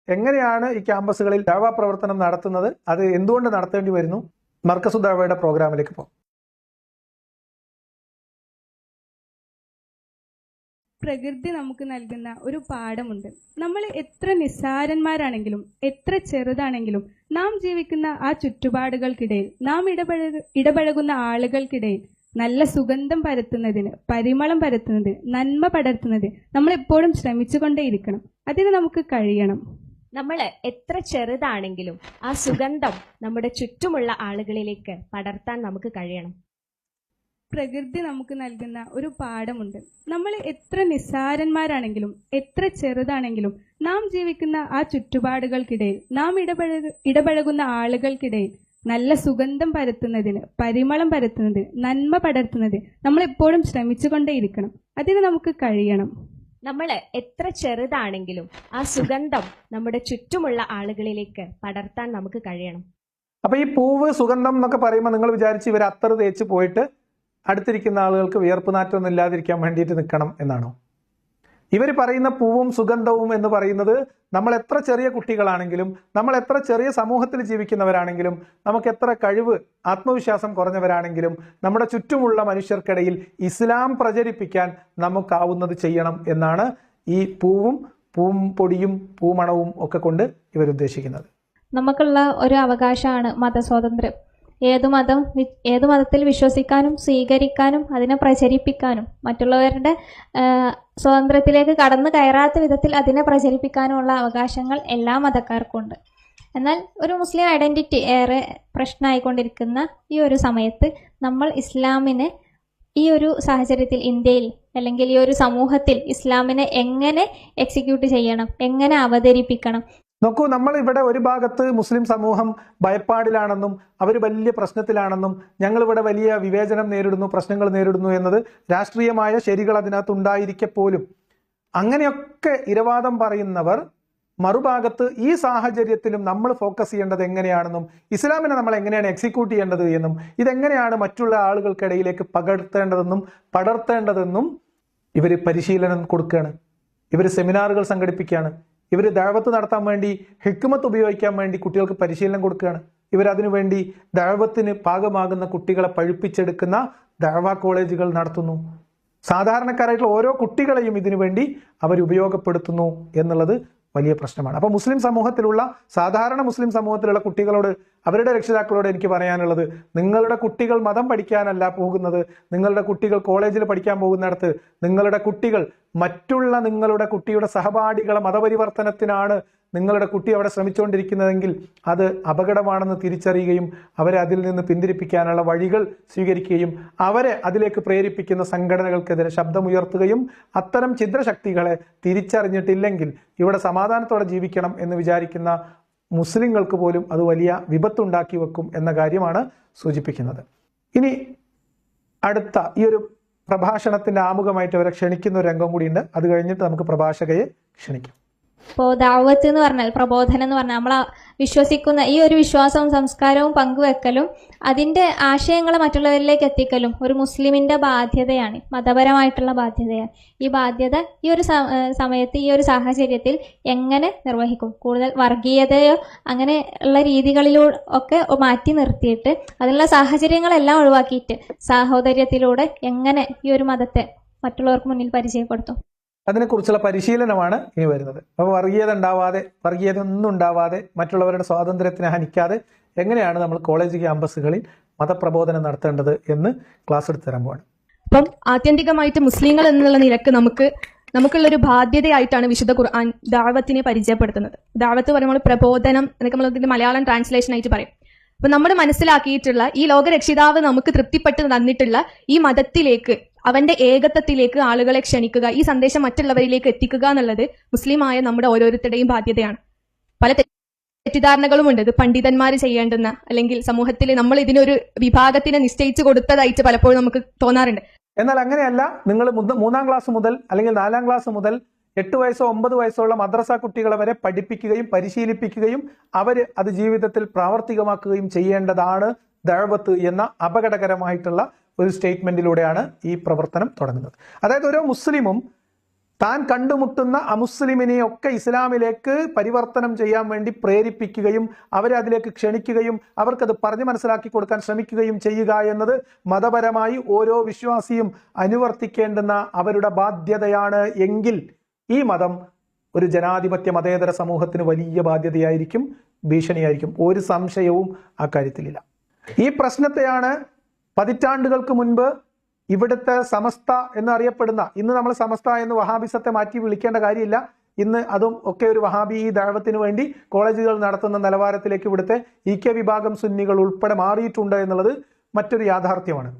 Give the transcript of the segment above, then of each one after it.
എങ്ങനെയാണ് ഈ ക്യാമ്പസുകളിൽ ദഅവ പ്രവർത്തനം നടത്തുന്നത്, അത് എന്തുകൊണ്ട് നടത്തേണ്ടി വരുന്നു, മർക്കസു ദഅവയുടെ പ്രോഗ്രാമിലേക്ക് പോകാം. പ്രകൃതി നമുക്ക് നൽകുന്ന ഒരു പാഠമുണ്ട്. നമ്മൾ എത്ര നിസ്സാരന്മാരാണെങ്കിലും എത്ര ചെറുതാണെങ്കിലും നാം ജീവിക്കുന്ന ആ ചുറ്റുപാടുകൾക്കിടയിൽ, നാം ഇടപഴകുന്ന ആളുകൾക്കിടയിൽ നല്ല സുഗന്ധം പരത്തുന്നതിന്, പരിമളം പരത്തുന്നതിന്, നന്മ പടർത്തുന്നതിന് നമ്മൾ എപ്പോഴും ശ്രമിച്ചുകൊണ്ടേയിരിക്കണം. അതിന് നമുക്ക് കഴിയണം. നമ്മൾ എത്ര ചെറുതാണെങ്കിലും ആ സുഗന്ധം നമ്മുടെ ചുറ്റുമുള്ള ആളുകളിലേക്ക് പടർത്താൻ നമുക്ക് കഴിയണം. പ്രകൃതി നമുക്ക് നൽകുന്ന ഒരു പാഠമുണ്ട്. നമ്മൾ എത്ര നിസ്സാരന്മാരാണെങ്കിലും എത്ര ചെറുതാണെങ്കിലും നാം ജീവിക്കുന്ന ആ ചുറ്റുപാടുകൾക്കിടയിൽ, നാം ഇടപഴകുന്ന ആളുകൾക്കിടയിൽ നല്ല സുഗന്ധം പരത്തുന്നതിന്, പരിമളം പരത്തുന്നതിന്, നന്മ പടർത്തുന്നതിന് നമ്മൾ എപ്പോഴും ശ്രമിച്ചുകൊണ്ടേയിരിക്കണം. അതിന് നമുക്ക് കഴിയണം. നമ്മൾ എത്ര ചെറുതാണെങ്കിലും ആ സുഗന്ധം നമ്മുടെ ചുറ്റുമുള്ള ആളുകളിലേക്ക് പടർത്താൻ നമുക്ക് കഴിയണം. അപ്പൊ ഈ പൂവ് സുഗന്ധം എന്നൊക്കെ പറയുമ്പോൾ നിങ്ങൾ വിചാരിച്ച് ഇവർ അത്തറ് തേച്ച് പോയിട്ട് അടുത്തിരിക്കുന്ന ആളുകൾക്ക് വിയർപ്പ് നാറ്റമൊന്നും ഇല്ലാതിരിക്കാൻ വേണ്ടിയിട്ട് നിൽക്കണം എന്നാണോ? ഇവർ പറയുന്ന പൂവും സുഗന്ധവും എന്ന് പറയുന്നത് നമ്മൾ എത്ര ചെറിയ കുട്ടികളാണെങ്കിലും, നമ്മൾ എത്ര ചെറിയ സമൂഹത്തിൽ ജീവിക്കുന്നവരാണെങ്കിലും, നമുക്ക് എത്ര കഴിവ്, ആത്മവിശ്വാസം കുറഞ്ഞവരാണെങ്കിലും നമ്മുടെ ചുറ്റുമുള്ള മനുഷ്യർക്കിടയിൽ ഇസ്ലാം പ്രചരിപ്പിക്കാൻ നമുക്കാവുന്നത് ചെയ്യണം എന്നാണ് ഈ പൂമ്പൊടിയും പൂമണവും ഒക്കെ കൊണ്ട് ഇവരുദ്ദേശിക്കുന്നത്. നമുക്കുള്ള ഒരു അവകാശമാണ് മതസ്വാതന്ത്ര്യം. ഏതു മതത്തിൽ വിശ്വസിക്കാനും സ്വീകരിക്കാനും അതിനെ പ്രചരിപ്പിക്കാനും, മറ്റുള്ളവരുടെ സ്വാതന്ത്ര്യത്തിലേക്ക് കടന്നു കയറാത്ത വിധത്തിൽ അതിനെ പ്രചരിപ്പിക്കാനുമുള്ള അവകാശങ്ങൾ എല്ലാ മതക്കാർക്കുണ്ട്. എന്നാൽ ഒരു മുസ്ലിം ഐഡൻറ്റിറ്റി ഏറെ പ്രശ്നമായിക്കൊണ്ടിരിക്കുന്ന ഈ ഒരു സമയത്ത് നമ്മൾ ഇസ്ലാമിനെ ഈ ഒരു സാഹചര്യത്തിൽ, ഇന്ത്യയിൽ അല്ലെങ്കിൽ ഈ ഒരു സമൂഹത്തിൽ ഇസ്ലാമിനെ എങ്ങനെ എക്സിക്യൂട്ട് ചെയ്യണം, എങ്ങനെ അവതരിപ്പിക്കണം. നോക്കൂ, നമ്മൾ ഇവിടെ ഒരു ഭാഗത്ത് മുസ്ലിം സമൂഹം ഭയപ്പാടിലാണെന്നും അവർ വലിയ പ്രശ്നത്തിലാണെന്നും ഞങ്ങളിവിടെ വലിയ വിവേചനം നേരിടുന്നു, പ്രശ്നങ്ങൾ നേരിടുന്നു എന്നത് രാഷ്ട്രീയമായ ശരികൾ അതിനകത്ത് ഉണ്ടായിരിക്കെ പോലും അങ്ങനെയൊക്കെ ഇരവാദം പറയുന്നവർ മറുഭാഗത്ത് ഈ സാഹചര്യത്തിലും നമ്മൾ ഫോക്കസ് ചെയ്യേണ്ടത് എങ്ങനെയാണെന്നും ഇസ്ലാമിനെ നമ്മൾ എങ്ങനെയാണ് എക്സിക്യൂട്ട് ചെയ്യേണ്ടത് എന്നും ഇതെങ്ങനെയാണ് മറ്റുള്ള ആളുകൾക്കിടയിലേക്ക് പടർത്തേണ്ടതെന്നും ഇവർ പരിശീലനം കൊടുക്കുകയാണ്. ഇവർ സെമിനാറുകൾ സംഘടിപ്പിക്കുകയാണ്. ഇവർ ദഅവത്ത് നടത്താൻ വേണ്ടി ഹിക്മത്ത് ഉപയോഗിക്കാൻ വേണ്ടി കുട്ടികൾക്ക് പരിശീലനം കൊടുക്കുകയാണ്. ഇവരതിനു വേണ്ടി ദഅവത്തിന് പാകമാകുന്ന കുട്ടികളെ പഴുപ്പിച്ചെടുക്കുന്ന ദഅവ കോളേജുകൾ നടത്തുന്നു. സാധാരണക്കാരായിട്ടുള്ള ഓരോ കുട്ടികളെയും ഇതിനു വേണ്ടി അവർ ഉപയോഗപ്പെടുത്തുന്നു എന്നുള്ളത് വലിയ പ്രശ്നമാണ്. അപ്പോൾ സാധാരണ മുസ്ലിം സമൂഹത്തിലുള്ള കുട്ടികളോട്, അവരുടെ രക്ഷിതാക്കളോട് എനിക്ക് പറയാനുള്ളത്, നിങ്ങളുടെ കുട്ടികൾ മതം പഠിക്കാനല്ല പോകുന്നത്. നിങ്ങളുടെ കുട്ടികൾ കോളേജിൽ പഠിക്കാൻ പോകുന്നിടത്ത് നിങ്ങളുടെ കുട്ടികൾ നിങ്ങളുടെ കുട്ടിയുടെ സഹപാഠികളെ മതപരിവർത്തനത്തിനാണ് നിങ്ങളുടെ കുട്ടി അവിടെ ശ്രമിച്ചുകൊണ്ടിരിക്കുന്നതെങ്കിൽ അത് അപകടമാണെന്ന് തിരിച്ചറിയുകയും അവരെ അതിൽ നിന്ന് പിന്തിരിപ്പിക്കാനുള്ള വഴികൾ സ്വീകരിക്കുകയും അവരെ അതിലേക്ക് പ്രേരിപ്പിക്കുന്ന സംഘടനകൾക്കെതിരെ ശബ്ദമുയർത്തുകയും അത്തരം ഛിദ്രശക്തികളെ തിരിച്ചറിഞ്ഞിട്ടില്ലെങ്കിൽ ഇവിടെ സമാധാനത്തോടെ ജീവിക്കണം എന്ന് വിചാരിക്കുന്ന മുസ്ലിങ്ങൾക്ക് പോലും അത് വലിയ വിപത്തുണ്ടാക്കി വെക്കും എന്ന കാര്യമാണ് സൂചിപ്പിക്കുന്നത്. ഇനി അടുത്ത ഈ ഒരു പ്രഭാഷണത്തിന്റെ ആമുഖമായിട്ട് അവരെ ക്ഷണിക്കുന്ന ഒരു രംഗം കൂടിയുണ്ട്. അത് കഴിഞ്ഞിട്ട് നമുക്ക് പ്രഭാഷകയെ ക്ഷണിക്കാം. ഇപ്പോൾ ദഅവത്ത് എന്ന് പറഞ്ഞാൽ, പ്രബോധനം എന്ന് പറഞ്ഞാൽ, നമ്മൾ വിശ്വസിക്കുന്ന ഈ ഒരു വിശ്വാസവും സംസ്കാരവും പങ്കുവെക്കലും അതിൻ്റെ ആശയങ്ങൾ മറ്റുള്ളവരിലേക്ക് എത്തിക്കലും ഒരു മുസ്ലിമിൻ്റെ ബാധ്യതയാണ്, മതപരമായിട്ടുള്ള ബാധ്യതയാണ്. ഈ ബാധ്യത ഈ ഒരു സമയത്ത്, ഈ ഒരു സാഹചര്യത്തിൽ എങ്ങനെ നിർവഹിക്കും? കൂടുതൽ വർഗീയതയോ അങ്ങനെ ഉള്ള രീതികളിലൂടെ ഒക്കെ മാറ്റി നിർത്തിയിട്ട് അതിനുള്ള സാഹചര്യങ്ങളെല്ലാം ഒഴിവാക്കിയിട്ട് സാഹോദര്യത്തിലൂടെ എങ്ങനെ ഈ ഒരു മതത്തെ മറ്റുള്ളവർക്ക് മുന്നിൽ പരിചയപ്പെടുത്തും? അതിനെക്കുറിച്ചുള്ള പരിശീലനമാണ് ഇനി വരുന്നത്. അപ്പോൾ വർഗീയത ഒന്നും ഉണ്ടാവാതെ മറ്റുള്ളവരുടെ സ്വാതന്ത്ര്യത്തിനെ ഹനിക്കാതെ എങ്ങനെയാണ് നമ്മൾ കോളേജ് ക്യാമ്പസുകളിൽ മതപ്രബോധനം നടത്തേണ്ടത് എന്ന് ക്ലാസ് എടുത്ത് തരാൻ പോവാണ്. അപ്പം ആത്യന്തികമായിട്ട് മുസ്ലിങ്ങൾ എന്നുള്ള നിലക്ക് നമുക്കുള്ളൊരു ബാധ്യതയായിട്ടാണ് വിശുദ്ധ ഖുർആൻ ദഅവത്തിനെ പരിചയപ്പെടുത്തുന്നത്. ദഅവത്ത് പറയുമ്പോൾ പ്രബോധനം എന്നൊക്കെ നമ്മൾ ഇതിന്റെ മലയാളം ട്രാൻസ്ലേഷൻ ആയിട്ട് പറയും. അപ്പൊ നമ്മൾ മനസ്സിലാക്കിയിട്ടുള്ള ഈ ലോകരക്ഷിതാവ് നമുക്ക് തൃപ്തിപ്പെട്ട് തന്നിട്ടുള്ള ഈ മതത്തിലേക്ക്, അവന്റെ ഏകത്വത്തിലേക്ക് ആളുകളെ ക്ഷണിക്കുക, ഈ സന്ദേശം മറ്റുള്ളവരിലേക്ക് എത്തിക്കുക എന്നുള്ളത് മുസ്ലിമായ നമ്മുടെ ഓരോരുത്തരുടെയും ബാധ്യതയാണ്. പല തെറ്റിദ്ധാരണകളുമുണ്ട്. ഇത് പണ്ഡിതന്മാർ ചെയ്യേണ്ടുന്ന, അല്ലെങ്കിൽ സമൂഹത്തിൽ നമ്മൾ ഇതിനൊരു വിഭാഗത്തിനെ നിശ്ചയിച്ചു കൊടുത്തതായിട്ട് പലപ്പോഴും നമുക്ക് തോന്നാറുണ്ട്. എന്നാൽ അങ്ങനെയല്ല. നിങ്ങൾ 3-ാം ക്ലാസ് മുതൽ അല്ലെങ്കിൽ 4-ാം ക്ലാസ് മുതൽ 8 വയസ്സോ 9 വയസ്സോ ഉള്ള മദ്രസ കുട്ടികളെ വരെ പഠിപ്പിക്കുകയും പരിശീലിപ്പിക്കുകയും അവർ അത് ജീവിതത്തിൽ പ്രാവർത്തികമാക്കുകയും ചെയ്യേണ്ടതാണ് ദഅവത്ത് എന്ന അപകടകരമായിട്ടുള്ള ഒരു സ്റ്റേറ്റ്മെന്റിലൂടെയാണ് ഈ പ്രവർത്തനം തുടങ്ങുന്നത്. അതായത് ഓരോ മുസ്ലിമും താൻ കണ്ടുമുട്ടുന്ന അമുസ്ലിമിനെയൊക്കെ ഇസ്ലാമിലേക്ക് പരിവർത്തനം ചെയ്യാൻ വേണ്ടി പ്രേരിപ്പിക്കുകയും അവരെ അതിലേക്ക് ക്ഷണിക്കുകയും അവർക്കത് പറഞ്ഞു മനസ്സിലാക്കി കൊടുക്കാൻ ശ്രമിക്കുകയും ചെയ്യുക എന്നത് മതപരമായി ഓരോ വിശ്വാസിയും അനുവർത്തിക്കേണ്ടുന്ന അവരുടെ ബാധ്യതയാണ് എങ്കിൽ ഈ മതം ഒരു ജനാധിപത്യ മതേതര സമൂഹത്തിന് വലിയ ബാധ്യതയായിരിക്കും, ഭീഷണിയായിരിക്കും. ഒരു സംശയവും ആ കാര്യത്തിലില്ല. ഈ പ്രശ്നത്തെയാണ് പതിറ്റാണ്ടുകൾക്ക് മുൻപ് ഇവിടുത്തെ സമസ്ത എന്നറിയപ്പെടുന്ന, ഇന്ന് നമ്മൾ സമസ്ത എന്ന് വഹാബിസത്തെ മാറ്റി വിളിക്കേണ്ട കാര്യമില്ല, ഇന്ന് അതും ഒക്കെ ഒരു വഹാബി ദഅവത്തിന് വേണ്ടി കോളേജുകൾ നടത്തുന്ന നിലവാരത്തിലേക്ക് ഇവിടുത്തെ EK വിഭാഗം സുന്നികൾ ഉൾപ്പെടെ മാറിയിട്ടുണ്ട് എന്നുള്ളത് മറ്റൊരു യാഥാർത്ഥ്യമാണ്.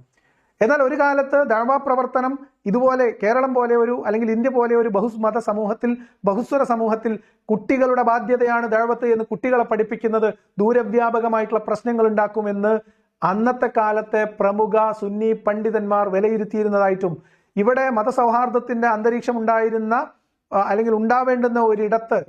എന്നാൽ ഒരു കാലത്ത് ദഅവ പ്രവർത്തനം ഇതുപോലെ കേരളം പോലെ ഒരു അല്ലെങ്കിൽ ഇന്ത്യ പോലെ ഒരു ബഹുമത സമൂഹത്തിൽ, ബഹുസ്വര സമൂഹത്തിൽ കുട്ടികളുടെ ബാധ്യതയാണ് ദഅവത്ത് എന്ന് കുട്ടികളെ പഠിപ്പിക്കുന്നത് ദൂരവ്യാപകമായിട്ടുള്ള പ്രശ്നങ്ങൾ ഉണ്ടാക്കുമെന്ന് അന്നത്തെ കാലത്തെ പ്രമുഖ സുന്നി പണ്ഡിതന്മാർ വിലയിരുത്തിയിരുന്നതായിട്ടും ഇവിടെ മതസൗഹാർദ്ദത്തിന്റെ അന്തരീക്ഷം ഉണ്ടായിരുന്ന അല്ലെങ്കിൽ ഉണ്ടാവേണ്ടുന്ന ഒരിടത്ത്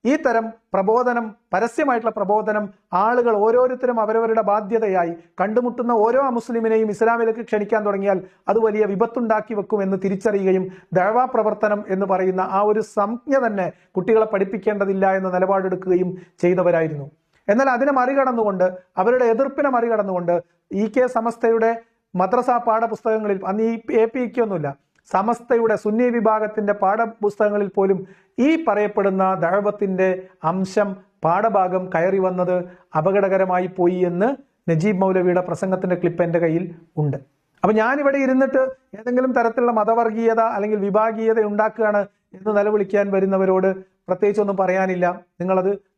ഈ തരം പ്രബോധനം, പരസ്യമായിട്ടുള്ള പ്രബോധനം ആളുകൾ ഓരോരുത്തരും അവരവരുടെ ബാധ്യതയായി കണ്ടുമുട്ടുന്ന ഓരോ മുസ്ലിമിനെയും ഇസ്ലാമിലേക്ക് ക്ഷണിക്കാൻ തുടങ്ങിയാൽ അത് വലിയ വിപത്തുണ്ടാക്കി വെക്കുമെന്ന് തിരിച്ചറിയുകയും ദഅവ പ്രവർത്തനം എന്ന് പറയുന്ന ആ ഒരു സംജ്ഞ തന്നെ കുട്ടികളെ പഠിപ്പിക്കേണ്ടതില്ല എന്ന നിലപാടെടുക്കുകയും ചെയ്തവരായിരുന്നു. എന്നാൽ അതിനെ മറികടന്നുകൊണ്ട്, അവരുടെ എതിർപ്പിനെ മറികടന്നുകൊണ്ട് EK സമസ്തയുടെ മദ്രസ പാഠപുസ്തകങ്ങളിൽ, അന്ന് ഈ APK ഒന്നുമില്ല, സമസ്തയുടെ സുന്നി വിഭാഗത്തിന്റെ പാഠപുസ്തകങ്ങളിൽ പോലും ഈ പറയപ്പെടുന്ന ദഅവത്തിന്റെ അംശം പാഠഭാഗം കയറി വന്നത് അപകടകരമായി പോയി എന്ന് നജീബ് മൗലവിയുടെ പ്രസംഗത്തിന്റെ ക്ലിപ്പ് എൻ്റെ കയ്യിൽ ഉണ്ട്. അപ്പൊ ഞാനിവിടെ ഇരുന്നിട്ട് ഏതെങ്കിലും തരത്തിലുള്ള മതവർഗീയത അല്ലെങ്കിൽ വിഭാഗീയത ഉണ്ടാക്കുകയാണ് എന്ന് നിലവിളിക്കാൻ വരുന്നവരോട് പ്രത്യേകിച്ചൊന്നും പറയാനില്ല.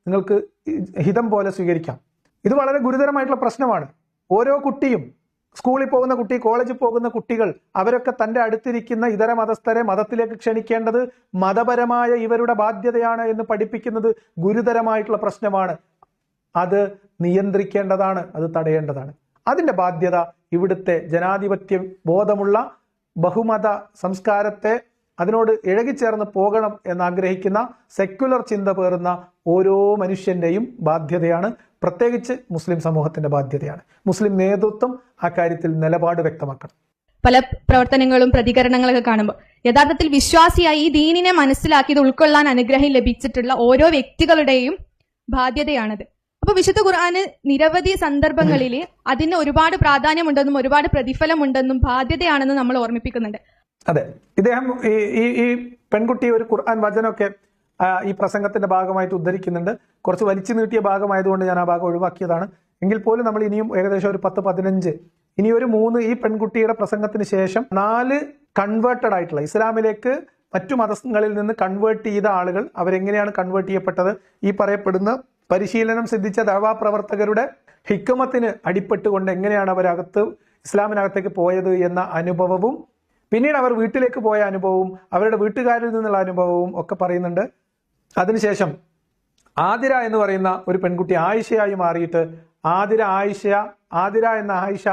നിങ്ങൾക്ക് ഹിതം പോലെ സ്വീകരിക്കാം. ഇത് വളരെ ഗുരുതരമായിട്ടുള്ള പ്രശ്നമാണ്. ഓരോ കുട്ടിയും, സ്കൂളിൽ പോകുന്ന കുട്ടി, കോളേജിൽ പോകുന്ന കുട്ടികൾ, അവരൊക്കെ തൻ്റെ അടുത്തിരിക്കുന്ന ഇതര മതസ്ഥരെ മതത്തിലേക്ക് ക്ഷണിക്കേണ്ടത് മതപരമായ ഇവരുടെ ബാധ്യതയാണ് എന്ന് പഠിപ്പിക്കുന്നത് ഗുരുതരമായിട്ടുള്ള പ്രശ്നമാണ്. അത് നിയന്ത്രിക്കേണ്ടതാണ്, അത് തടയേണ്ടതാണ്. അതിൻ്റെ ബാധ്യത ഇവിടുത്തെ ജനാധിപത്യ ബോധമുള്ള ബഹുമത സംസ്കാരത്തെ അതിനോട് ഇഴകിച്ചേർന്ന് പോകണം എന്നാഗ്രഹിക്കുന്ന സെക്യുലർ ചിന്ത പേറുന്ന ഓരോ മനുഷ്യന്റെയും ബാധ്യതയാണ്. പ്രത്യേകിച്ച് മുസ്ലിം സമൂഹത്തിന്റെ ബാധ്യതയാണ്. മുസ്ലിം നേതൃത്വം ആ കാര്യത്തിൽ നിലപാട് വ്യക്തമാക്കണം. പല പ്രവർത്തനങ്ങളും പ്രതികരണങ്ങളൊക്കെ കാണുമ്പോൾ യഥാർത്ഥത്തിൽ വിശ്വാസിയായി ഈ ദീനിനെ മനസ്സിലാക്കിയത് ഉൾക്കൊള്ളാൻ അനുഗ്രഹം ലഭിച്ചിട്ടുള്ള ഓരോ വ്യക്തികളുടെയും ബാധ്യതയാണത്. അപ്പൊ വിശുദ്ധ ഖുർആന് നിരവധി സന്ദർഭങ്ങളിൽ അതിന് ഒരുപാട് പ്രാധാന്യമുണ്ടെന്നും ഒരുപാട് പ്രതിഫലമുണ്ടെന്നും ബാധ്യതയാണെന്നും നമ്മൾ ഓർമ്മിപ്പിക്കുന്നുണ്ട്. അതെ, ഇദ്ദേഹം ഈ പെൺകുട്ടി ഒരു ഖുർആൻ വചനമൊക്കെ ഈ പ്രസംഗത്തിന്റെ ഭാഗമായിട്ട് ഉദ്ധരിക്കുന്നുണ്ട്. കുറച്ച് വലിച്ചു നീട്ടിയ ഭാഗമായതുകൊണ്ട് ഞാൻ ആ ഭാഗം ഒഴിവാക്കിയതാണ്. എങ്കിൽ പോലും നമ്മൾ ഇനിയും ഏകദേശം ഒരു 10-15 ഇനി ഒരു 3 ഈ പെൺകുട്ടിയുടെ പ്രസംഗത്തിന് ശേഷം 4 കൺവേർട്ടഡ് ആയിട്ടുള്ള ഇസ്ലാമിലേക്ക് മറ്റു മതങ്ങളിൽ നിന്ന് കൺവേർട്ട് ചെയ്ത ആളുകൾ, അവരെങ്ങനെയാണ് കൺവേർട്ട് ചെയ്യപ്പെട്ടത്, ഈ പറയപ്പെടുന്ന പരിശീലനം സിദ്ധിച്ച ദഅവ പ്രവർത്തകരുടെ ഹിക്മത്തിന് അടിപ്പെട്ടുകൊണ്ട് എങ്ങനെയാണ് അവരകത്ത് ഇസ്ലാമിനകത്തേക്ക് പോയത് എന്ന അനുഭവവും പിന്നീട് അവർ വീട്ടിലേക്ക് പോയ അനുഭവവും അവരുടെ വീട്ടുകാരിൽ നിന്നുള്ള അനുഭവവും ഒക്കെ പറയുന്നുണ്ട്. അതിനുശേഷം ആതിര എന്ന് പറയുന്ന ഒരു പെൺകുട്ടി ആയിഷയായി മാറിയിട്ട് ആതിര എന്ന ആയിഷ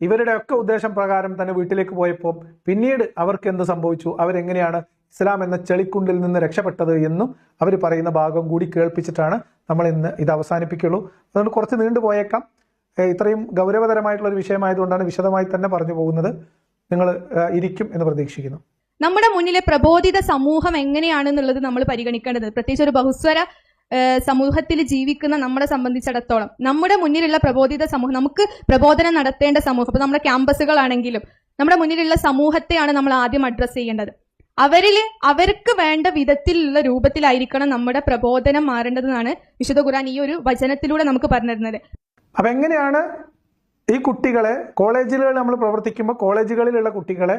ഇവരുടെ ഒക്കെ ഉദ്ദേശം പ്രകാരം തന്നെ വീട്ടിലേക്ക് പോയപ്പോൾ പിന്നീട് അവർക്ക് എന്ത് സംഭവിച്ചു, അവരെങ്ങനെയാണ് ഇസ്ലാം എന്ന ചെളിക്കുണ്ടിൽ നിന്ന് രക്ഷപ്പെട്ടത് എന്നും അവർ പറയുന്ന ഭാഗം കൂടി കേൾപ്പിച്ചിട്ടാണ് നമ്മൾ ഇന്ന് ഇത് അവസാനിപ്പിക്കുള്ളൂ. അതുകൊണ്ട് കുറച്ച് നീണ്ടുപോയേക്കാം. ഇത്രയും ഗൗരവതരമായിട്ടുള്ള ഒരു വിഷയമായതുകൊണ്ടാണ് വിശദമായി തന്നെ പറഞ്ഞു പോകുന്നത്. നിങ്ങൾ ഇരിക്കും എന്ന് പ്രതീക്ഷിക്കുന്നു. നമ്മുടെ മുന്നിലെ പ്രബോധിത സമൂഹം എങ്ങനെയാണെന്നുള്ളത് നമ്മൾ പരിഗണിക്കേണ്ടത്, പ്രത്യേകിച്ച് ഒരു ബഹുസ്വര സമൂഹത്തിൽ ജീവിക്കുന്ന നമ്മളെ സംബന്ധിച്ചിടത്തോളം നമ്മുടെ മുന്നിലുള്ള പ്രബോധിത സമൂഹം, നമുക്ക് പ്രബോധനം നടത്തേണ്ട സമൂഹം, അപ്പൊ നമ്മുടെ ക്യാമ്പസുകളാണെങ്കിലും നമ്മുടെ മുന്നിലുള്ള സമൂഹത്തെയാണ് നമ്മൾ ആദ്യം അഡ്രസ്സ് ചെയ്യേണ്ടത്. അവർക്ക് വേണ്ട വിധത്തിലുള്ള രൂപത്തിലായിരിക്കണം നമ്മുടെ പ്രബോധനം മാറേണ്ടതെന്നാണ് വിശുദ്ധ ഖുർആൻ ഈ ഒരു വചനത്തിലൂടെ നമുക്ക് പറഞ്ഞു തരുന്നത്. അപ്പൊ എങ്ങനെയാണ് ഈ കുട്ടികളെ കോളേജുകളിൽ നമ്മൾ പ്രവർത്തിക്കുമ്പോൾ കോളേജുകളിലുള്ള കുട്ടികളെ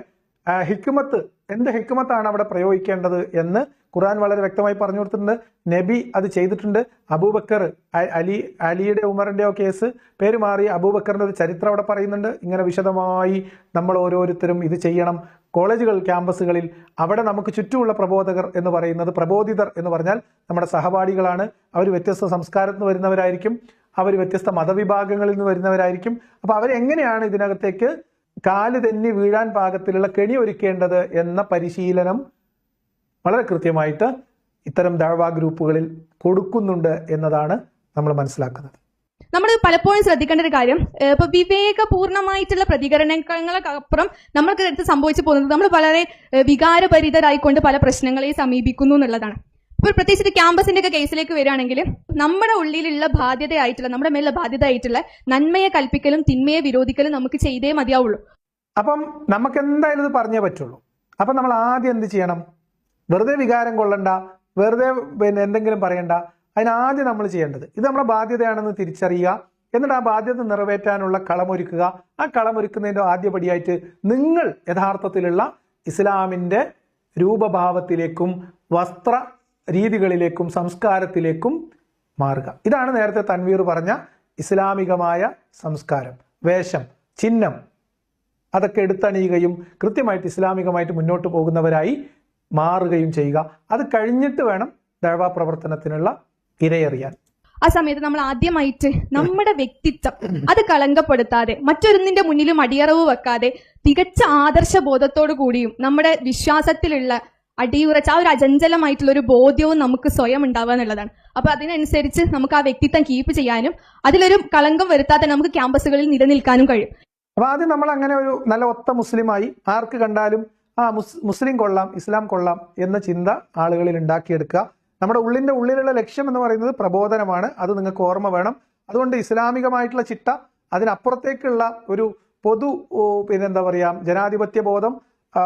ഹിക്മത്ത്, എന്ത് ഹിക്മത്താണ് അവിടെ പ്രയോഗിക്കേണ്ടത് എന്ന് ഖുർആൻ വളരെ വ്യക്തമായി പറഞ്ഞു കൊടുത്തിട്ടുണ്ട്. നബി അത് ചെയ്തിട്ടുണ്ട്. അബൂബക്കർ, അലിയുടെ ഉമറിന്റെ കേസ് പേര് മാറി അബൂബക്കറിന്റെ ഒരു ചരിത്രം അവിടെ പറയുന്നുണ്ട്. ഇങ്ങനെ വിശദമായി നമ്മൾ ഓരോരുത്തരും ഇത് ചെയ്യണം. കോളേജുകൾ, ക്യാമ്പസുകളിൽ അവിടെ നമുക്ക് ചുറ്റുമുള്ള പ്രബോധകർ എന്ന് പറയുന്നത്, പ്രബോധിതർ എന്ന് പറഞ്ഞാൽ നമ്മുടെ സഹപാഠികളാണ്. അവർ വ്യത്യസ്ത സംസ്കാരത്തിൽ നിന്ന് വരുന്നവരായിരിക്കും, അവർ വ്യത്യസ്ത മതവിഭാഗങ്ങളിൽ നിന്ന് വരുന്നവരായിരിക്കും. അപ്പൊ അവരെങ്ങനെയാണ് ഇതിനകത്തേക്ക് കാല് തെന്നി വീഴാൻ പാകത്തിലുള്ള കെണി ഒരുക്കേണ്ടത് എന്ന പരിശീലനം വളരെ കൃത്യമായിട്ട് ഇത്തരം ദഅവ ഗ്രൂപ്പുകളിൽ കൊടുക്കുന്നുണ്ട് എന്നതാണ് നമ്മൾ മനസ്സിലാക്കുന്നത്. നമ്മൾ പലപ്പോഴും ശ്രദ്ധിക്കേണ്ട ഒരു കാര്യം, ഇപ്പൊ വിവേകപൂർണമായിട്ടുള്ള പ്രതികരണങ്ങൾക്കപ്പുറം നമ്മൾക്ക് അടുത്ത് സംഭവിച്ചു പോകുന്നത് നമ്മൾ വളരെ വികാരഭരിതരായിക്കൊണ്ട് പല പ്രശ്നങ്ങളെയും സമീപിക്കുന്നു എന്നുള്ളതാണ്. ഇപ്പോൾ പ്രത്യേകിച്ച് ക്യാമ്പസിന്റെ ഒക്കെ കേസിലേക്ക് വരികയാണെങ്കിൽ നമ്മുടെ ഉള്ളിലുള്ള ബാധ്യതയായിട്ടുള്ള, നമ്മുടെ മേലുള്ള ബാധ്യതയായിട്ടുള്ള നന്മയെ കൽപ്പിക്കലും തിന്മയെ വിരോധിക്കലും നമുക്ക് ചെയ്തേ മതിയാവുള്ളൂ. അപ്പം നമുക്ക് എന്തായാലും ഇത് പറഞ്ഞേ പറ്റുള്ളൂ. അപ്പം നമ്മൾ ആദ്യം എന്ത് ചെയ്യണം? വെറുതെ വികാരം കൊള്ളണ്ട, വെറുതെ എന്തെങ്കിലും പറയണ്ട. അതിനാദ്യം നമ്മൾ ചെയ്യേണ്ടത് ഇത് നമ്മുടെ ബാധ്യതയാണെന്ന് തിരിച്ചറിയുക. എന്നിട്ട് ആ ബാധ്യത നിറവേറ്റാനുള്ള കളമൊരുക്കുക. ആ കളമൊരുക്കുന്നതിൻ്റെ ആദ്യപടിയായിട്ട് നിങ്ങൾ യഥാർത്ഥത്തിലുള്ള ഇസ്ലാമിൻ്റെ രൂപഭാവത്തിലേക്കും വസ്ത്ര രീതികളിലേക്കും സംസ്കാരത്തിലേക്കും മാറുക. ഇതാണ് നേരത്തെ തൻവീർ പറഞ്ഞ ഇസ്ലാമികമായ സംസ്കാരം. വേഷം, ചിഹ്നം അതൊക്കെ എടുത്തണിയുകയും കൃത്യമായിട്ട് ഇസ്ലാമികമായിട്ട് മുന്നോട്ട് പോകുന്നവരായി മാറുകയും ചെയ്യുക. അത് കഴിഞ്ഞിട്ട് വേണം ദഅ്വ പ്രവർത്തനത്തിനുള്ള ഇരയറിയാൻ. ആ സമയത്ത് നമ്മൾ ആദ്യമായിട്ട് നമ്മുടെ വ്യക്തിത്വം അത് കളങ്കപ്പെടുത്താതെ, മറ്റൊരുന്നിന്റെ മുന്നിലും അടിയറവ് വെക്കാതെ, തികച്ച ആദർശബോധത്തോടു കൂടിയും നമ്മുടെ വിശ്വാസത്തിലുള്ള അടിയുറച്ച ആ ഒരു അചഞ്ചലമായിട്ടുള്ള ഒരു ബോധ്യവും നമുക്ക് സ്വയം ഉണ്ടാവുക എന്നുള്ളതാണ്. അപ്പൊ അതിനനുസരിച്ച് നമുക്ക് ആ വ്യക്തിത്വം കീപ്പ് ചെയ്യാനും അതിലൊരു കളങ്കം വരുത്താതെ നമുക്ക് ക്യാമ്പസുകളിൽ നിലനിൽക്കാനും കഴിയും. അപ്പൊ ആദ്യം നമ്മൾ അങ്ങനെ ഒരു നല്ല ഒത്ത മുസ്ലിമായി ആർക്ക് കണ്ടാലും മുസ്ലിം കൊള്ളാം, ഇസ്ലാം കൊള്ളാം എന്ന ചിന്ത ആളുകളിൽ ഉണ്ടാക്കിയെടുക്കുക. നമ്മുടെ ഉള്ളിലുള്ള ലക്ഷ്യം എന്ന് പറയുന്നത് പ്രബോധനമാണ്. അത് നിങ്ങൾക്ക് ഓർമ്മ വേണം. അതുകൊണ്ട് ഇസ്ലാമികമായിട്ടുള്ള ചിട്ട, അതിനപ്പുറത്തേക്കുള്ള ഒരു പൊതു പിന്നെന്താ പറയുക ജനാധിപത്യ ബോധം,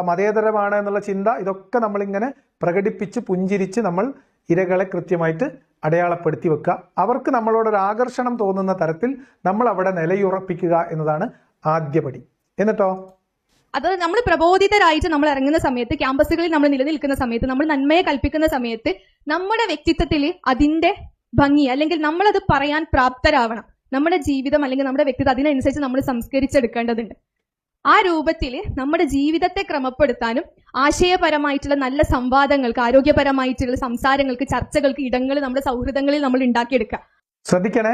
മതേതരമാണ് എന്നുള്ള ചിന്ത, ഇതൊക്കെ നമ്മളിങ്ങനെ പ്രകടിപ്പിച്ച് പുഞ്ചിരിച്ച് നമ്മൾ ഇരകളെ കൃത്യമായിട്ട് അടയാളപ്പെടുത്തി വെക്കുക. അവർക്ക് നമ്മളോടൊരു ആകർഷണം തോന്നുന്ന തരത്തിൽ നമ്മൾ അവിടെ നിലയുറപ്പിക്കുക എന്നതാണ് ആദ്യപടി. എന്നിട്ടോ അത് നമ്മൾ പ്രബോധിതരായിട്ട് നമ്മൾ ഇറങ്ങുന്ന സമയത്ത്, ക്യാമ്പസുകളിൽ നമ്മൾ നിലനിൽക്കുന്ന സമയത്ത്, നമ്മൾ നന്മയെ കൽപ്പിക്കുന്ന സമയത്ത് നമ്മുടെ വ്യക്തിത്വത്തിൽ അതിന്റെ ഭംഗി, അല്ലെങ്കിൽ നമ്മളത് പറയാൻ പ്രാപ്തരാവണം. നമ്മുടെ ജീവിതം അല്ലെങ്കിൽ നമ്മുടെ വ്യക്തിത്വം അതിനനുസരിച്ച് നമ്മൾ സംസ്കരിച്ചെടുക്കേണ്ടതുണ്ട്. ആ രൂപത്തിൽ നമ്മുടെ ജീവിതത്തെ ക്രമപ്പെടുത്താനും ആശയപരമായിട്ടുള്ള നല്ല സംവാദങ്ങൾക്ക്, ആരോഗ്യപരമായിട്ടുള്ള സംസാരങ്ങൾക്ക്, ചർച്ചകൾക്ക് ഇടങ്ങൾ നമ്മുടെ സൗഹൃദങ്ങളിൽ നമ്മൾ ഉണ്ടാക്കിയെടുക്കുക. ശ്രദ്ധിക്കണേ,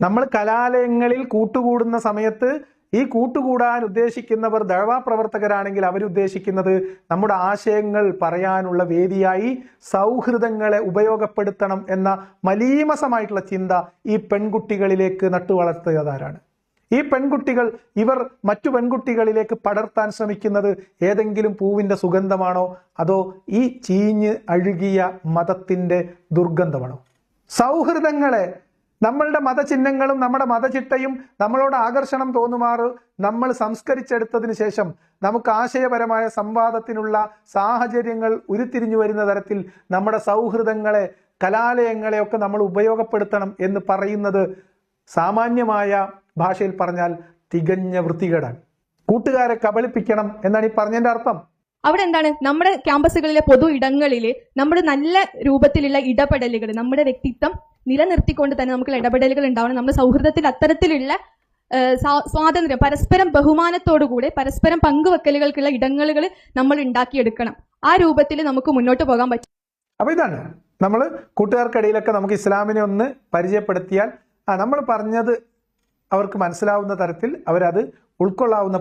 നമ്മൾ കലാലയങ്ങളിൽ കൂട്ടുകൂടുന്ന സമയത്ത് ഈ കൂട്ടുകൂടാൻ ഉദ്ദേശിക്കുന്നവർ ദഅ്വ പ്രവർത്തകരാണെങ്കിൽ അവരുദ്ദേശിക്കുന്നത് നമ്മുടെ ആശയങ്ങൾ പറയാനുള്ള വേദിയായി സൗഹൃദങ്ങളെ ഉപയോഗപ്പെടുത്തണം എന്ന മലീമസമായിട്ടുള്ള ചിന്ത ഈ പെൺകുട്ടികളിലേക്ക് നട്ടുവളർത്തിയതാരാണ്? ഈ പെൺകുട്ടികൾ ഇവർ മറ്റു പെൺകുട്ടികളിലേക്ക് പടർത്താൻ ശ്രമിക്കുന്നത് ഏതെങ്കിലും പൂവിന്റെ സുഗന്ധമാണോ, അതോ ഈ ചീഞ്ഞ് അഴുകിയ മതത്തിന്റെ ദുർഗന്ധമാണോ? സൗഹൃദങ്ങളെ, നമ്മളുടെ മതചിഹ്നങ്ങളും നമ്മുടെ മതചിട്ടയും നമ്മളോട് ആകർഷണം തോന്നുമാറ് നമ്മൾ സംസ്കരിച്ചെടുത്തതിന് ശേഷം നമുക്ക് ആശയപരമായ സംവാദത്തിനുള്ള സാഹചര്യങ്ങൾ ഉരുത്തിരിഞ്ഞു വരുന്ന തരത്തിൽ നമ്മുടെ സൗഹൃദങ്ങളെ, കലാലയങ്ങളെ ഒക്കെ നമ്മൾ ഉപയോഗപ്പെടുത്തണം എന്ന് പറയുന്നത് സാമാന്യമായ ഭാഷയിൽ പറഞ്ഞാൽ തികഞ്ഞ വൃത്തികേടാണ്. കൂട്ടുകാരെ കബളിപ്പിക്കണം എന്നാണ് ഈ പറഞ്ഞതിന്റെ അർത്ഥം. അവിടെ എന്താണ്, നമ്മുടെ ക്യാമ്പസുകളിലെ പൊതു ഇടങ്ങളിൽ നമ്മുടെ നല്ല രൂപത്തിലുള്ള ഇടപെടലുകൾ, നമ്മുടെ വ്യക്തിത്വം നിലനിർത്തിക്കൊണ്ട് തന്നെ നമുക്കുള്ള ഇടപെടലുകൾ ഉണ്ടാവണം. നമ്മുടെ സൗഹൃദത്തിൽ അത്തരത്തിലുള്ള സ്വാതന്ത്ര്യം, പരസ്പരം ബഹുമാനത്തോടുകൂടെ പരസ്പരം പങ്കുവെക്കലുകൾക്കുള്ള ഇടങ്ങളുകൾ നമ്മൾ ഉണ്ടാക്കിയെടുക്കണം. ആ രൂപത്തിൽ നമുക്ക് മുന്നോട്ട് പോകാൻ പറ്റും. അപ്പൊ ഇതാണ് നമ്മൾ കൂട്ടുകാർക്കിടയിലൊക്കെ നമുക്ക് ഇസ്ലാമിനെ ഒന്ന് പരിചയപ്പെടുത്തിയാൽ നമ്മൾ പറഞ്ഞത് അവർക്ക് മനസ്സിലാവുന്ന തരത്തിൽ അവരത് ഉൾക്കൊള്ളാവുന്ന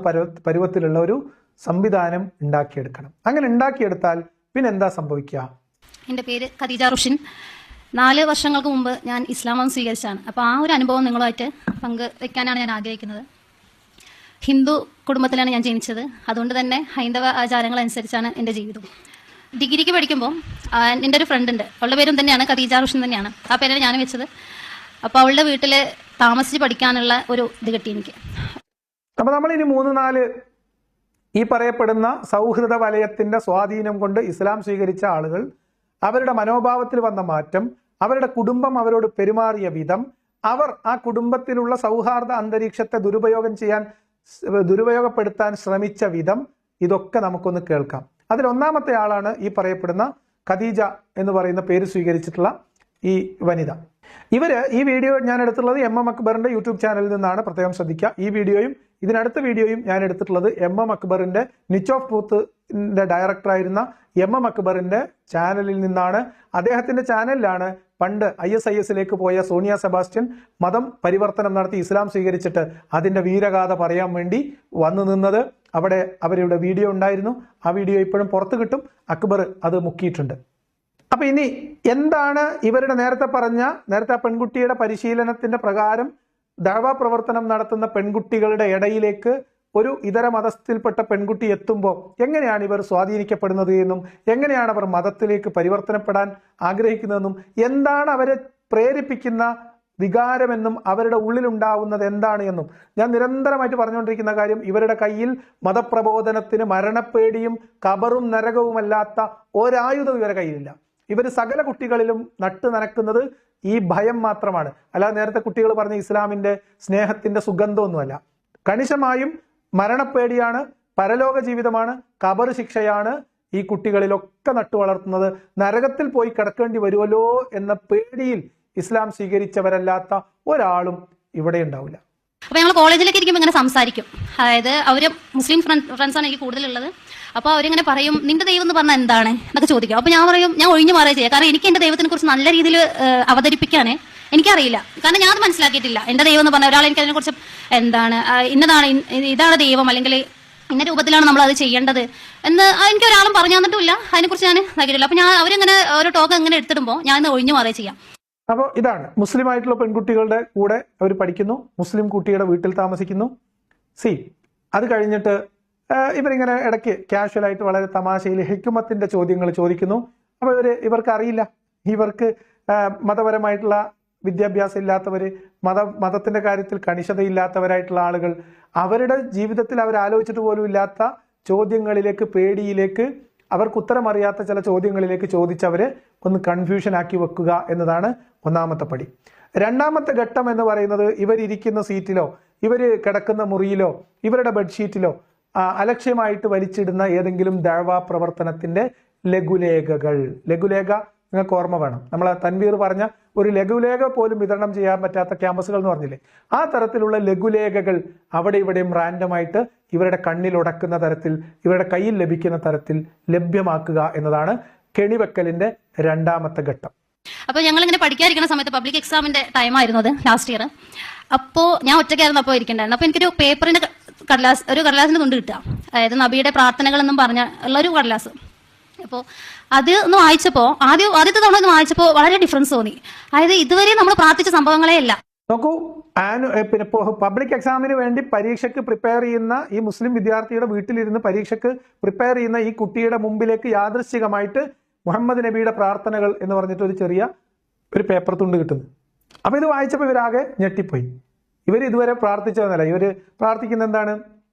പരുവത്തിലുള്ള ഒരു സംവിധാനം ഉണ്ടാക്കിയെടുക്കണം. അങ്ങനെ ഉണ്ടാക്കിയെടുത്താൽ പിന്നെ എന്താ സംഭവിക്കുക? എൻ്റെ പേര് ഖദീജ റുഷിൻ. 4 വർഷങ്ങൾക്ക് മുമ്പ് ഞാൻ ഇസ്ലാം മതം സ്വീകരിച്ചാണ്. അപ്പോൾ ആ ഒരു അനുഭവം നിങ്ങളുമായിട്ട് പങ്കുവെക്കാനാണ് ഞാൻ ആഗ്രഹിക്കുന്നത്. ഹിന്ദു കുടുംബത്തിലാണ് ഞാൻ ജനിച്ചത്. അതുകൊണ്ട് തന്നെ ഹൈന്ദവ ആചാരങ്ങൾ അനുസരിച്ചാണ് എൻ്റെ ജീവിതം. ഡിഗ്രിക്ക് പഠിക്കുമ്പോൾ എൻ്റെ ഒരു ഫ്രണ്ട് ഉണ്ട്, അവളുടെ പേരും തന്നെയാണ് ഖദീജ റുഷിൻ തന്നെയാണ്. ആ പേരാണ് ഞാൻ വെച്ചത്. അപ്പോൾ അവളുടെ വീട്ടിൽ താമസിച്ച് പഠിക്കാനുള്ള ഒരു ഇത് കിട്ടി എനിക്ക്. അപ്പോൾ നമ്മൾ ഇനി 3-4 ഈ പറയപ്പെടുന്ന സൗഹൃദ വലയത്തിന്റെ സ്വാധീനം കൊണ്ട് ഇസ്ലാം സ്വീകരിച്ച ആളുകൾ, അവരുടെ മനോഭാവത്തിൽ വന്ന മാറ്റം, അവരുടെ കുടുംബം അവരോട് പെരുമാറിയ വിധം, അവർ ആ കുടുംബത്തിലുള്ള സൗഹാർദ്ദ അന്തരീക്ഷത്തെ ദുരുപയോഗപ്പെടുത്താൻ ശ്രമിച്ച വിധം, ഇതൊക്കെ നമുക്കൊന്ന് കേൾക്കാം. അതിൽ ഒന്നാമത്തെ ആളാണ് ഈ പറയപ്പെടുന്ന ഖദീജ എന്ന് പറയുന്ന പേര് സ്വീകരിച്ചിട്ടുള്ള ഈ വനിത. ഈ വീഡിയോ ഞാൻ എടുത്തിട്ടുള്ളത് MM അക്ബറിന്റെ യൂട്യൂബ് ചാനലിൽ നിന്നാണ്, പ്രത്യേകം ശ്രദ്ധിക്കുക. ഈ വീഡിയോയും ഇതിനടുത്ത വീഡിയോയും ഞാൻ എടുത്തിട്ടുള്ളത് MM അക്ബറിന്റെ നിച്ച് ഓഫ് ട്രൂത്തിന്റെ ഡയറക്ടറായിരുന്ന MM അക്ബറിന്റെ ചാനലിൽ നിന്നാണ്. അദ്ദേഹത്തിന്റെ ചാനലിലാണ് പണ്ട് ISISലേക്ക് പോയ സോണിയ സെബാസ്റ്റ്യൻ മതം പരിവർത്തനം നടത്തി ഇസ്ലാം സ്വീകരിച്ചിട്ട് അതിന്റെ വീരഗാഥ പറയാൻ വേണ്ടി വന്നു നിന്നത്. അവിടെ അവരുടെ വീഡിയോ ഉണ്ടായിരുന്നു. ആ വീഡിയോ ഇപ്പോഴും പുറത്തു കിട്ടും. അക്ബർ അത് മുക്കിയിട്ടുണ്ട്. അപ്പൊ ഇനി എന്താണ് ഇവരുടെ നേരത്തെ ആ പെൺകുട്ടിയുടെ പരിശീലനത്തിന്റെ പ്രകാരം ദഅ്വ പ്രവർത്തനം നടത്തുന്ന പെൺകുട്ടികളുടെ ഇടയിലേക്ക് ഒരു ഇതര മതത്തിൽപ്പെട്ട പെൺകുട്ടി എത്തുമ്പോൾ എങ്ങനെയാണ് ഇവർ സ്വാധീനിക്കപ്പെടുന്നത് എന്നും എങ്ങനെയാണ് അവർ മതത്തിലേക്ക് പരിവർത്തനപ്പെടാൻ ആഗ്രഹിക്കുന്നതെന്നും എന്താണ് അവരെ പ്രേരിപ്പിക്കുന്ന വികാരമെന്നും അവരുടെ ഉള്ളിലുണ്ടാവുന്നത് എന്താണ് എന്നും ഞാൻ നിരന്തരമായിട്ട് പറഞ്ഞുകൊണ്ടിരിക്കുന്ന കാര്യം, ഇവരുടെ കയ്യിൽ മതപ്രബോധനത്തിന് മരണപ്പേടിയും ഖബറും നരകവുമല്ലാത്ത ഒരായുധം ഇവരുടെ കയ്യിലില്ല. ഇവർ സകല കുട്ടികളിലും നട്ടു നനക്കുന്നത് ഈ ഭയം മാത്രമാണ്. അല്ലാതെ നേരത്തെ കുട്ടികൾ പറഞ്ഞ ഇസ്ലാമിന്റെ സ്നേഹത്തിന്റെ സുഗന്ധമൊന്നുമല്ല. കണിശമായും മരണപ്പേടിയാണ്, പരലോക ജീവിതമാണ്, ഖബർ ശിക്ഷയാണ് ഈ കുട്ടികളിലൊക്കെ നട്ടു വളർത്തുന്നത്. നരകത്തിൽ പോയി കിടക്കേണ്ടി വരുമല്ലോ എന്ന പേടിയിൽ ഇസ്ലാം സ്വീകരിച്ചവരല്ലാത്ത ഒരാളും ഇവിടെ ഉണ്ടാവില്ല. അപ്പോൾ ഞങ്ങൾ കോളേജിലേക്ക് ഇരിക്കുമ്പോൾ ഇങ്ങനെ സംസാരിക്കും. അതായത് അവർ മുസ്ലിം ഫ്രണ്ട്സാണ് എനിക്ക് കൂടുതലുള്ളത്. അപ്പോൾ അവരിങ്ങനെ പറയും, നിന്റെ ദൈവം എന്ന് പറഞ്ഞാൽ എന്താണ് എന്നൊക്കെ ചോദിക്കും. അപ്പോൾ ഞാൻ പറയും, ഞാൻ ഒഴിഞ്ഞു മാറുക ചെയ്യുക. കാരണം എനിക്ക് എൻ്റെ ദൈവത്തിനെ കുറിച്ച് നല്ല രീതിയിൽ അവതരിപ്പിക്കാൻ എനിക്കറിയില്ല. കാരണം ഞാൻ അത് മനസ്സിലാക്കിയിട്ടില്ല. എൻ്റെ ദൈവം എന്ന് പറഞ്ഞാൽ ഒരാൾ എനിക്ക് അതിനെക്കുറിച്ച് എന്താണ് ഇന്നതാണ് ഇതാണ് ദൈവം, അല്ലെങ്കിൽ ഇന്ന രൂപത്തിലാണ് നമ്മൾ അത് ചെയ്യേണ്ടത് എന്ന് എനിക്ക് ഒരാളും പറഞ്ഞു തന്നിട്ടില്ല. അതിനെക്കുറിച്ച് ഞാൻ ഇതാക്കിയിട്ടില്ല. അപ്പോൾ ഞാൻ അവരിങ്ങനെ ഓരോ ടോക്ക് ഇങ്ങനെ എടുത്തിടുമ്പോൾ ഞാൻ ഒഴിഞ്ഞു മാറുക ചെയ്യാം. അപ്പോൾ ഇതാണ് മുസ്ലിം ആയിട്ടുള്ള പെൺകുട്ടികളുടെ കൂടെ അവർ പഠിക്കുന്നു, മുസ്ലിം കുട്ടിയുടെ വീട്ടിൽ താമസിക്കുന്നു. അത് കഴിഞ്ഞിട്ട് ഇവരിങ്ങനെ ഇടയ്ക്ക് കാഷ്വലായിട്ട് വളരെ തമാശയിൽ ഹിക്മത്തിന്റെ ചോദ്യങ്ങൾ ചോദിക്കുന്നു. അപ്പോൾ ഇവർക്ക് അറിയില്ല, ഇവർക്ക് മതപരമായിട്ടുള്ള വിദ്യാഭ്യാസം ഇല്ലാത്തവര്, മതത്തിന്റെ കാര്യത്തിൽ കണിശതയില്ലാത്തവരായിട്ടുള്ള ആളുകൾ അവരുടെ ജീവിതത്തിൽ അവർ ആലോചിച്ചിട്ട് പോലും ഇല്ലാത്ത ചോദ്യങ്ങളിലേക്ക്, പേടിയിലേക്ക്, അവർക്ക് ഉത്തരമറിയാത്ത ചില ചോദ്യങ്ങളിലേക്ക് ചോദിച്ചവരെ ഒന്ന് കൺഫ്യൂഷൻ ആക്കി വെക്കുക എന്നതാണ് ഒന്നാമത്തെ പടി. രണ്ടാമത്തെ ഘട്ടം എന്ന് പറയുന്നത് ഇവരിയ്ക്കുന്ന സീറ്റിലോ ഇവര് കിടക്കുന്ന മുറിയിലോ ഇവരുടെ ബെഡ്ഷീറ്റിലോ അലക്ഷ്യമായിട്ട് വലിച്ചിടുന്ന ഏതെങ്കിലും ദഅ്വ പ്രവർത്തനത്തിന്റെ ലഘുലേഖകൾ. ലഘുലേഖ നിങ്ങൾക്ക് ഓർമ്മ വേണം, നമ്മൾ തൻവീർ പറഞ്ഞ ഒരു ലഘുലേഖ പോലും വിതരണം ചെയ്യാൻ പറ്റാത്ത ക്യാമ്പസുകൾ എന്ന് പറഞ്ഞില്ലേ, ആ തരത്തിലുള്ള ലഘുലേഖകൾ അവിടെ ഇവിടെയും റാൻഡമായിട്ട് ഇവരുടെ കണ്ണിൽ ഉടക്കുന്ന തരത്തിൽ, ഇവരുടെ കയ്യിൽ ലഭിക്കുന്ന തരത്തിൽ ലഭ്യമാക്കുക എന്നതാണ് കെണിവെക്കലിന്റെ രണ്ടാമത്തെ ഘട്ടം. അപ്പോൾ ഞങ്ങളിങ്ങനെ പഠിക്കാതിരിക്കുന്ന സമയത്ത് പബ്ലിക് എക്സാമിന്റെ ടൈമായിരുന്നു അത്, ലാസ്റ്റ് ഇയർ. അപ്പോൾ ഞാൻ ഒറ്റയ്ക്കായിരുന്നു അപ്പോൾ ഇരിക്കേണ്ടായിരുന്നു. അപ്പോൾ എനിക്കൊരു പേപ്പറിന്റെ കടലാസിന്റെ തുണ്ട് കിട്ടുക, അതായത് നബിയുടെ പ്രാർത്ഥനകൾ എന്നും പറഞ്ഞ ഉള്ളൊരു കടലാസ്. അപ്പോൾ അത് ഒന്ന് വായിച്ചപ്പോൾ ആദ്യത്തെ തവണ ഒന്ന് വായിച്ചപ്പോൾ വളരെ ഡിഫറൻസ് തോന്നി. അതായത് ഇതുവരെ നമ്മൾ പ്രാർത്ഥിച്ച സംഭവങ്ങളെ അല്ല. നോക്കൂ, പിന്നെ പബ്ലിക് എക്സാമിന് വേണ്ടി പരീക്ഷയ്ക്ക് പ്രിപ്പയർ ചെയ്യുന്ന ഈ മുസ്ലിം വിദ്യാർത്ഥിയുടെ വീട്ടിലിരുന്ന് പരീക്ഷയ്ക്ക് പ്രിപ്പയർ ചെയ്യുന്ന ഈ കുട്ടിയുടെ മുമ്പിലേക്ക് യാദൃശ്ചികമായിട്ട് മുഹമ്മദ് നബിയുടെ പ്രാർത്ഥനകൾ എന്ന് പറഞ്ഞിട്ട് ഒരു പേപ്പർ തുണ്ട് കിട്ടുന്നു. അപ്പോൾ ഇത് വായിച്ചപ്പോൾ ഇവരാകെ ഞെട്ടിപ്പോയി. ഇവർ ഇതുവരെ പ്രാർത്ഥിച്ചതെന്നല്ല, ഇവർ പ്രാർത്ഥിക്കുന്ന എന്താണ്?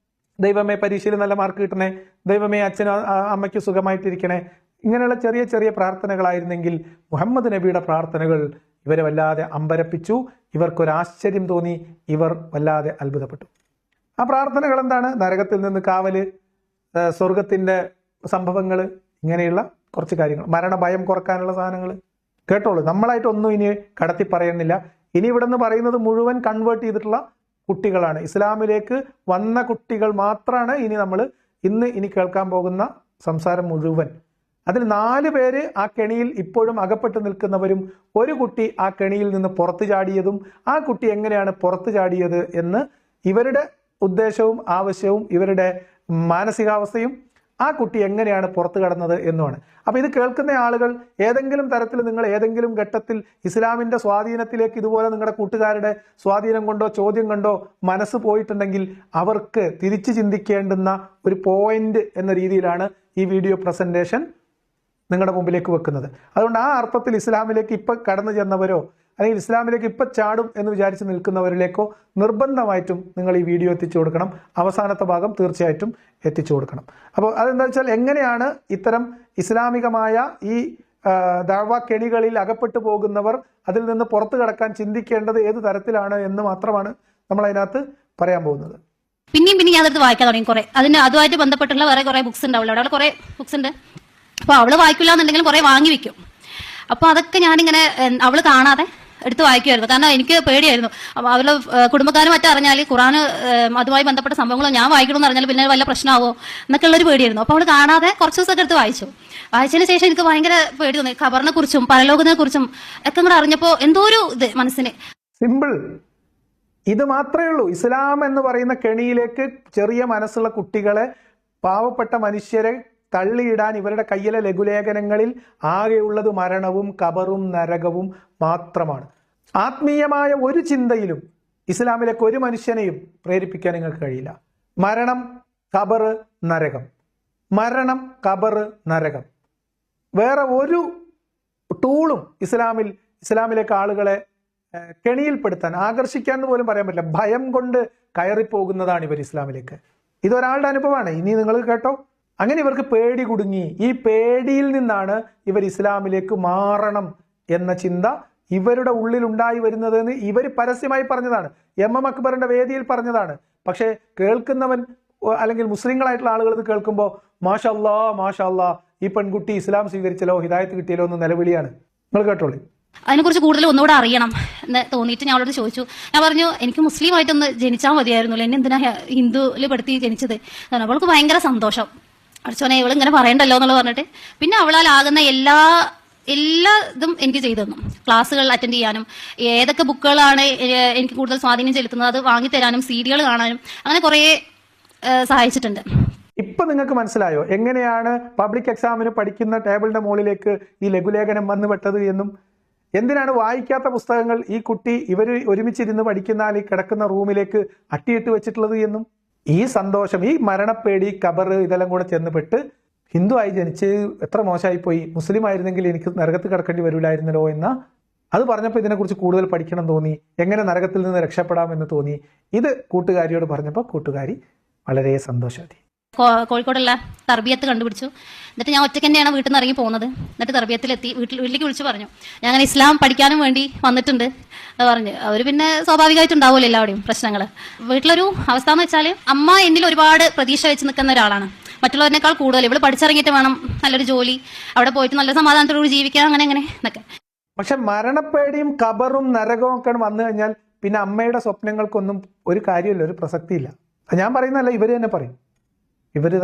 ദൈവമേ പരീക്ഷയിൽ നല്ല മാർക്ക് കിട്ടണേ, ദൈവമേ അച്ഛനും അമ്മയ്ക്ക് സുഖമായിട്ടിരിക്കണേ, ഇങ്ങനെയുള്ള ചെറിയ ചെറിയ പ്രാർത്ഥനകളായിരുന്നെങ്കിൽ മുഹമ്മദ് നബിയുടെ പ്രാർത്ഥനകൾ ഇവരെ വല്ലാതെ അമ്പരപ്പിച്ചു. ഇവർക്കൊരാശ്ചര്യം തോന്നി, ഇവർ വല്ലാതെ അത്ഭുതപ്പെട്ടു. ആ പ്രാർത്ഥനകൾ എന്താണ്? നരകത്തിൽ നിന്ന് കാവല്, സ്വർഗത്തിന്റെ സംഭവങ്ങൾ, ഇങ്ങനെയുള്ള കുറച്ച് കാര്യങ്ങൾ, മരണഭയം കുറക്കാനുള്ള സാധനങ്ങൾ. കേട്ടോളൂ, നമ്മളായിട്ടൊന്നും ഇനി കടത്തി പറയുന്നില്ല. ഇനി ഇവിടെ നിന്ന് പറയുന്നത് മുഴുവൻ കൺവേർട്ട് ചെയ്തിട്ടുള്ള കുട്ടികളാണ്, ഇസ്ലാമിലേക്ക് വന്ന കുട്ടികൾ മാത്രമാണ് ഇനി കേൾക്കാൻ പോകുന്ന സംസാരം മുഴുവൻ. അതിൽ 4 പേര് ആ കെണിയിൽ ഇപ്പോഴും അകപ്പെട്ട് നിൽക്കുന്നവരും, ഒരു കുട്ടി ആ കെണിയിൽ നിന്ന് പുറത്തു ചാടിയതും, ആ കുട്ടി എങ്ങനെയാണ് പുറത്തു ചാടിയത് എന്ന് ഇവരുടെ ഉദ്ദേശവും ആവശ്യവും ഇവരുടെ മാനസികാവസ്ഥയും ആ കുട്ടി എങ്ങനെയാണ് പുറത്തു കടന്നത് എന്നുമാണ്. അപ്പൊ ഇത് കേൾക്കുന്ന ആളുകൾ ഏതെങ്കിലും തരത്തിൽ നിങ്ങൾ ഏതെങ്കിലും ഘട്ടത്തിൽ ഇസ്ലാമിന്റെ സ്വാധീനത്തിലേക്ക് ഇതുപോലെ നിങ്ങളുടെ കൂട്ടുകാരുടെ സ്വാധീനം കൊണ്ടോ ചോദ്യം കൊണ്ടോ മനസ്സ് പോയിട്ടുണ്ടെങ്കിൽ അവർക്ക് തിരിച്ചു ചിന്തിക്കേണ്ടുന്ന ഒരു പോയിന്റ് എന്ന രീതിയിലാണ് ഈ വീഡിയോ പ്രസന്റേഷൻ നിങ്ങളുടെ മുമ്പിലേക്ക് വെക്കുന്നത്. അതുകൊണ്ട് ആ അർത്ഥത്തിൽ ഇസ്ലാമിലേക്ക് ഇപ്പൊ കടന്നു ചെന്നവരോ അല്ലെങ്കിൽ ഇസ്ലാമിലേക്ക് ഇപ്പൊ ചാടും എന്ന് വിചാരിച്ച് നിൽക്കുന്നവരിലേക്കോ നിർബന്ധമായിട്ടും നിങ്ങൾ ഈ വീഡിയോ എത്തിച്ചു കൊടുക്കണം. അവസാനത്തെ ഭാഗം തീർച്ചയായിട്ടും എത്തിച്ചു കൊടുക്കണം. അപ്പോൾ അതെന്താ വെച്ചാൽ എങ്ങനെയാണ് ഇത്തരം ഇസ്ലാമികമായ ഈ ദഅ്വ കെണികളിൽ അകപ്പെട്ടു പോകുന്നവർ അതിൽ നിന്ന് പുറത്തു കടക്കാൻ ചിന്തിക്കേണ്ടത് ഏത് തരത്തിലാണ് എന്ന് മാത്രമാണ് നമ്മൾ അതിനകത്ത് പറയാൻ പോകുന്നത്. പിന്നെയും ഞാൻ അടുത്ത് വായിക്കാൻ തുടങ്ങി കുറെ. അതുമായിട്ട് ബന്ധപ്പെട്ടുള്ള വേറെ കുറെ ബുക്സ് ഉണ്ട്. അവിടെ കുറെ ബുക്സ് ഉണ്ട്. അപ്പോൾ അവള് വായിക്കില്ല എന്നുണ്ടെങ്കിലും കുറെ വാങ്ങി വെക്കും. അപ്പോൾ അതൊക്കെ ഞാനിങ്ങനെ അവള് കാണാതെ എടുത്ത് വായിക്കുമായിരുന്നു. കാരണം എനിക്ക് പേടിയായിരുന്നു. അവരുടെ കുടുംബക്കാരും മറ്റും അറിഞ്ഞാൽ ഖുർആൻ അതുമായി ബന്ധപ്പെട്ട സംഭവങ്ങൾ ഞാൻ വായിക്കണമെന്ന് അറിഞ്ഞാൽ പിന്നെ വല്ല പ്രശ്നമാവോ എന്നൊക്കെ ഉള്ളൊരു പേടിയായിരുന്നു. അപ്പോൾ അവള് കാണാതെ കുറച്ച് ദിവസമൊക്കെ എടുത്ത് വായിച്ചതിന് ശേഷം എനിക്ക് ഭയങ്കര പേടി തോന്നി. ഖബറിനെ കുറിച്ചും പരലോകത്തിനെ കുറിച്ചും ഒക്കെ കൂടെ അറിഞ്ഞപ്പോൾ എന്തോ ഒരു ഇത് മനസ്സിന്. സിമ്പിൾ, ഇത് മാത്രമേ ഉള്ളൂ. ഇസ്ലാം എന്ന് പറയുന്ന കെണിയിലേക്ക് ചെറിയ മനസ്സുള്ള കുട്ടികളെ, പാവപ്പെട്ട മനുഷ്യരെ തള്ളിയിടാൻ ഇവരുടെ കയ്യിലെ ലഘുലേഖനങ്ങളിൽ ആകെയുള്ളത് മരണവും ഖബറും നരകവും മാത്രമാണ്. ആത്മീയമായ ഒരു ചിന്തയിലും ഇസ്ലാമിലേക്ക് ഒരു മനുഷ്യനെയും പ്രേരിപ്പിക്കാൻ നിങ്ങൾക്ക് കഴിയില്ല. മരണം, ഖബർ, നരകം. മരണം, ഖബർ, നരകം. വേറെ ഒരു ടൂളും ഇസ്ലാമിലേക്ക് ആളുകളെ കെണിയിൽപ്പെടുത്താൻ, ആകർഷിക്കാൻ എന്ന് പോലും പറയാൻ പറ്റില്ല. ഭയം കൊണ്ട് കയറിപ്പോകുന്നതാണ് ഇവർ ഇസ്ലാമിലേക്ക്. ഇതൊരാളുടെ അനുഭവമാണ്. ഇനി നിങ്ങൾ കേട്ടോ. അങ്ങനെ ഇവർക്ക് പേടി കുടുങ്ങി. ഈ പേടിയിൽ നിന്നാണ് ഇവർ ഇസ്ലാമിലേക്ക് മാറണം എന്ന ചിന്ത ഇവരുടെ ഉള്ളിൽ ഉണ്ടായി വരുന്നതെന്ന് ഇവർ പരസ്യമായി പറഞ്ഞതാണ്. MM അക്ബറിന്റെ വേദിയിൽ പറഞ്ഞതാണ്. പക്ഷേ കേൾക്കുന്നവൻ അല്ലെങ്കിൽ മുസ്ലിങ്ങളായിട്ടുള്ള ആളുകൾ ഇത് കേൾക്കുമ്പോൾ മാഷാ അല്ലാ മാഷാ അല്ലാ, ഈ പെൺകുട്ടി ഇസ്ലാം സ്വീകരിച്ചല്ലോ, ഹിദായത്ത് കിട്ടിയല്ലോ എന്ന് നിലവിളിയാണ്. നിങ്ങൾ കേട്ടോളൂ. അതിനെക്കുറിച്ച് കൂടുതൽ ഒന്നുകൂടെ അറിയണം എന്ന് തോന്നിയിട്ട് ഞാൻ അവളോട് ചോദിച്ചു. ഞാൻ പറഞ്ഞു, എനിക്ക് മുസ്ലിമായിട്ടൊന്ന് ജനിച്ചാൽ മതിയായിരുന്നല്ലോ, എന്നെ എന്തിനാ ഹിന്ദുവിൽ പെടുത്തി ജനിച്ചത്. അവൾക്ക് ഭയങ്കര സന്തോഷം. അടിച്ചോനെ ഇവൾ ഇങ്ങനെ പറയണ്ടല്ലോ എന്നുള്ളത് പറഞ്ഞിട്ട് പിന്നെ അവളാലാകുന്ന എല്ലാ ഇതും എനിക്ക് ചെയ്തു തന്നു. ക്ലാസ്സുകൾ അറ്റൻഡ് ചെയ്യാനും, ഏതൊക്കെ ബുക്കുകളാണ് എനിക്ക് കൂടുതൽ സ്വാധീനം ചെലുത്തുന്നത് അത് വാങ്ങിത്തരാനും, CD-കൾ കാണാനും അങ്ങനെ കുറേ സഹായിച്ചിട്ടുണ്ട്. ഇപ്പൊ നിങ്ങൾക്ക് മനസ്സിലായോ എങ്ങനെയാണ് പബ്ലിക് എക്സാമിന് പഠിക്കുന്ന ടേബിളിന്റെ മുകളിലേക്ക് ഈ ലഘുലേഖനം വന്നു പെട്ടത് എന്നും, എന്തിനാണ് വായിക്കാത്ത പുസ്തകങ്ങൾ ഈ കുട്ടി ഇവർ ഒരുമിച്ചിരുന്ന് പഠിക്കുന്ന ഈ കിടക്കുന്ന റൂമിലേക്ക് അട്ടിയിട്ട് വെച്ചിട്ടുള്ളത് എന്നും, ഈ സന്തോഷം, ഈ മരണപ്പേടി, ഖബർ ഇതെല്ലാം കൂടെ ചെന്നുപെട്ട് ഹിന്ദു ആയി ജനിച്ച് എത്ര മോശമായി പോയി, മുസ്ലിം ആയിരുന്നെങ്കിൽ എനിക്ക് നരകത്ത് കിടക്കേണ്ടി വരില്ലായിരുന്നല്ലോ എന്ന അത് പറഞ്ഞപ്പോൾ ഇതിനെക്കുറിച്ച് കൂടുതൽ പഠിക്കണം തോന്നി, എങ്ങനെ നരകത്തിൽ നിന്ന് രക്ഷപ്പെടാമെന്ന് തോന്നി. ഇത് കൂട്ടുകാരിയോട് പറഞ്ഞപ്പോൾ കൂട്ടുകാരി വളരെ സന്തോഷമായി. കോഴിക്കോടുള്ള തർബിയത്ത് കണ്ടുപിടിച്ചു. എന്നിട്ട് ഞാൻ ഒറ്റയ്ക്ക് തന്നെയാണ് വീട്ടിൽ നിന്ന് ഇറങ്ങി പോകുന്നത്. എന്നിട്ട് തർബിയത്തിലെത്തി വീട്ടിലേക്ക് വിളിച്ച് പറഞ്ഞു, ഞാൻ അങ്ങനെ ഇസ്ലാം പഠിക്കാനും വേണ്ടി വന്നിട്ടുണ്ട് എന്ന് പറഞ്ഞു. അവർ പിന്നെ സ്വാഭാവികമായിട്ടുണ്ടാവുമല്ലോ എല്ലാവരുടെയും പ്രശ്നങ്ങൾ. വീട്ടിലൊരു അവസ്ഥ എന്ന് വെച്ചാൽ അമ്മ എന്നിൽ ഒരുപാട് പ്രതീക്ഷ വെച്ച് നിൽക്കുന്ന ഒരാളാണ്, മറ്റുള്ളവരെക്കാൾ കൂടുതൽ. ഇവള് പഠിച്ചിറങ്ങിയിട്ട് വേണം നല്ലൊരു ജോലി, അവിടെ പോയിട്ട് നല്ല സമാധാനത്തോടുകൂടി ജീവിക്കാൻ, അങ്ങനെ എന്നൊക്കെ. പക്ഷെ മരണപ്പേടിയും ഖബറും നരകവും ഒക്കെ വന്നു കഴിഞ്ഞാൽ പിന്നെ അമ്മയുടെ സ്വപ്നങ്ങൾക്കൊന്നും ഒരു കാര്യമില്ല, ഒരു പ്രസക്തിയില്ല. ഞാൻ പറയുന്നതല്ല, ഇവര്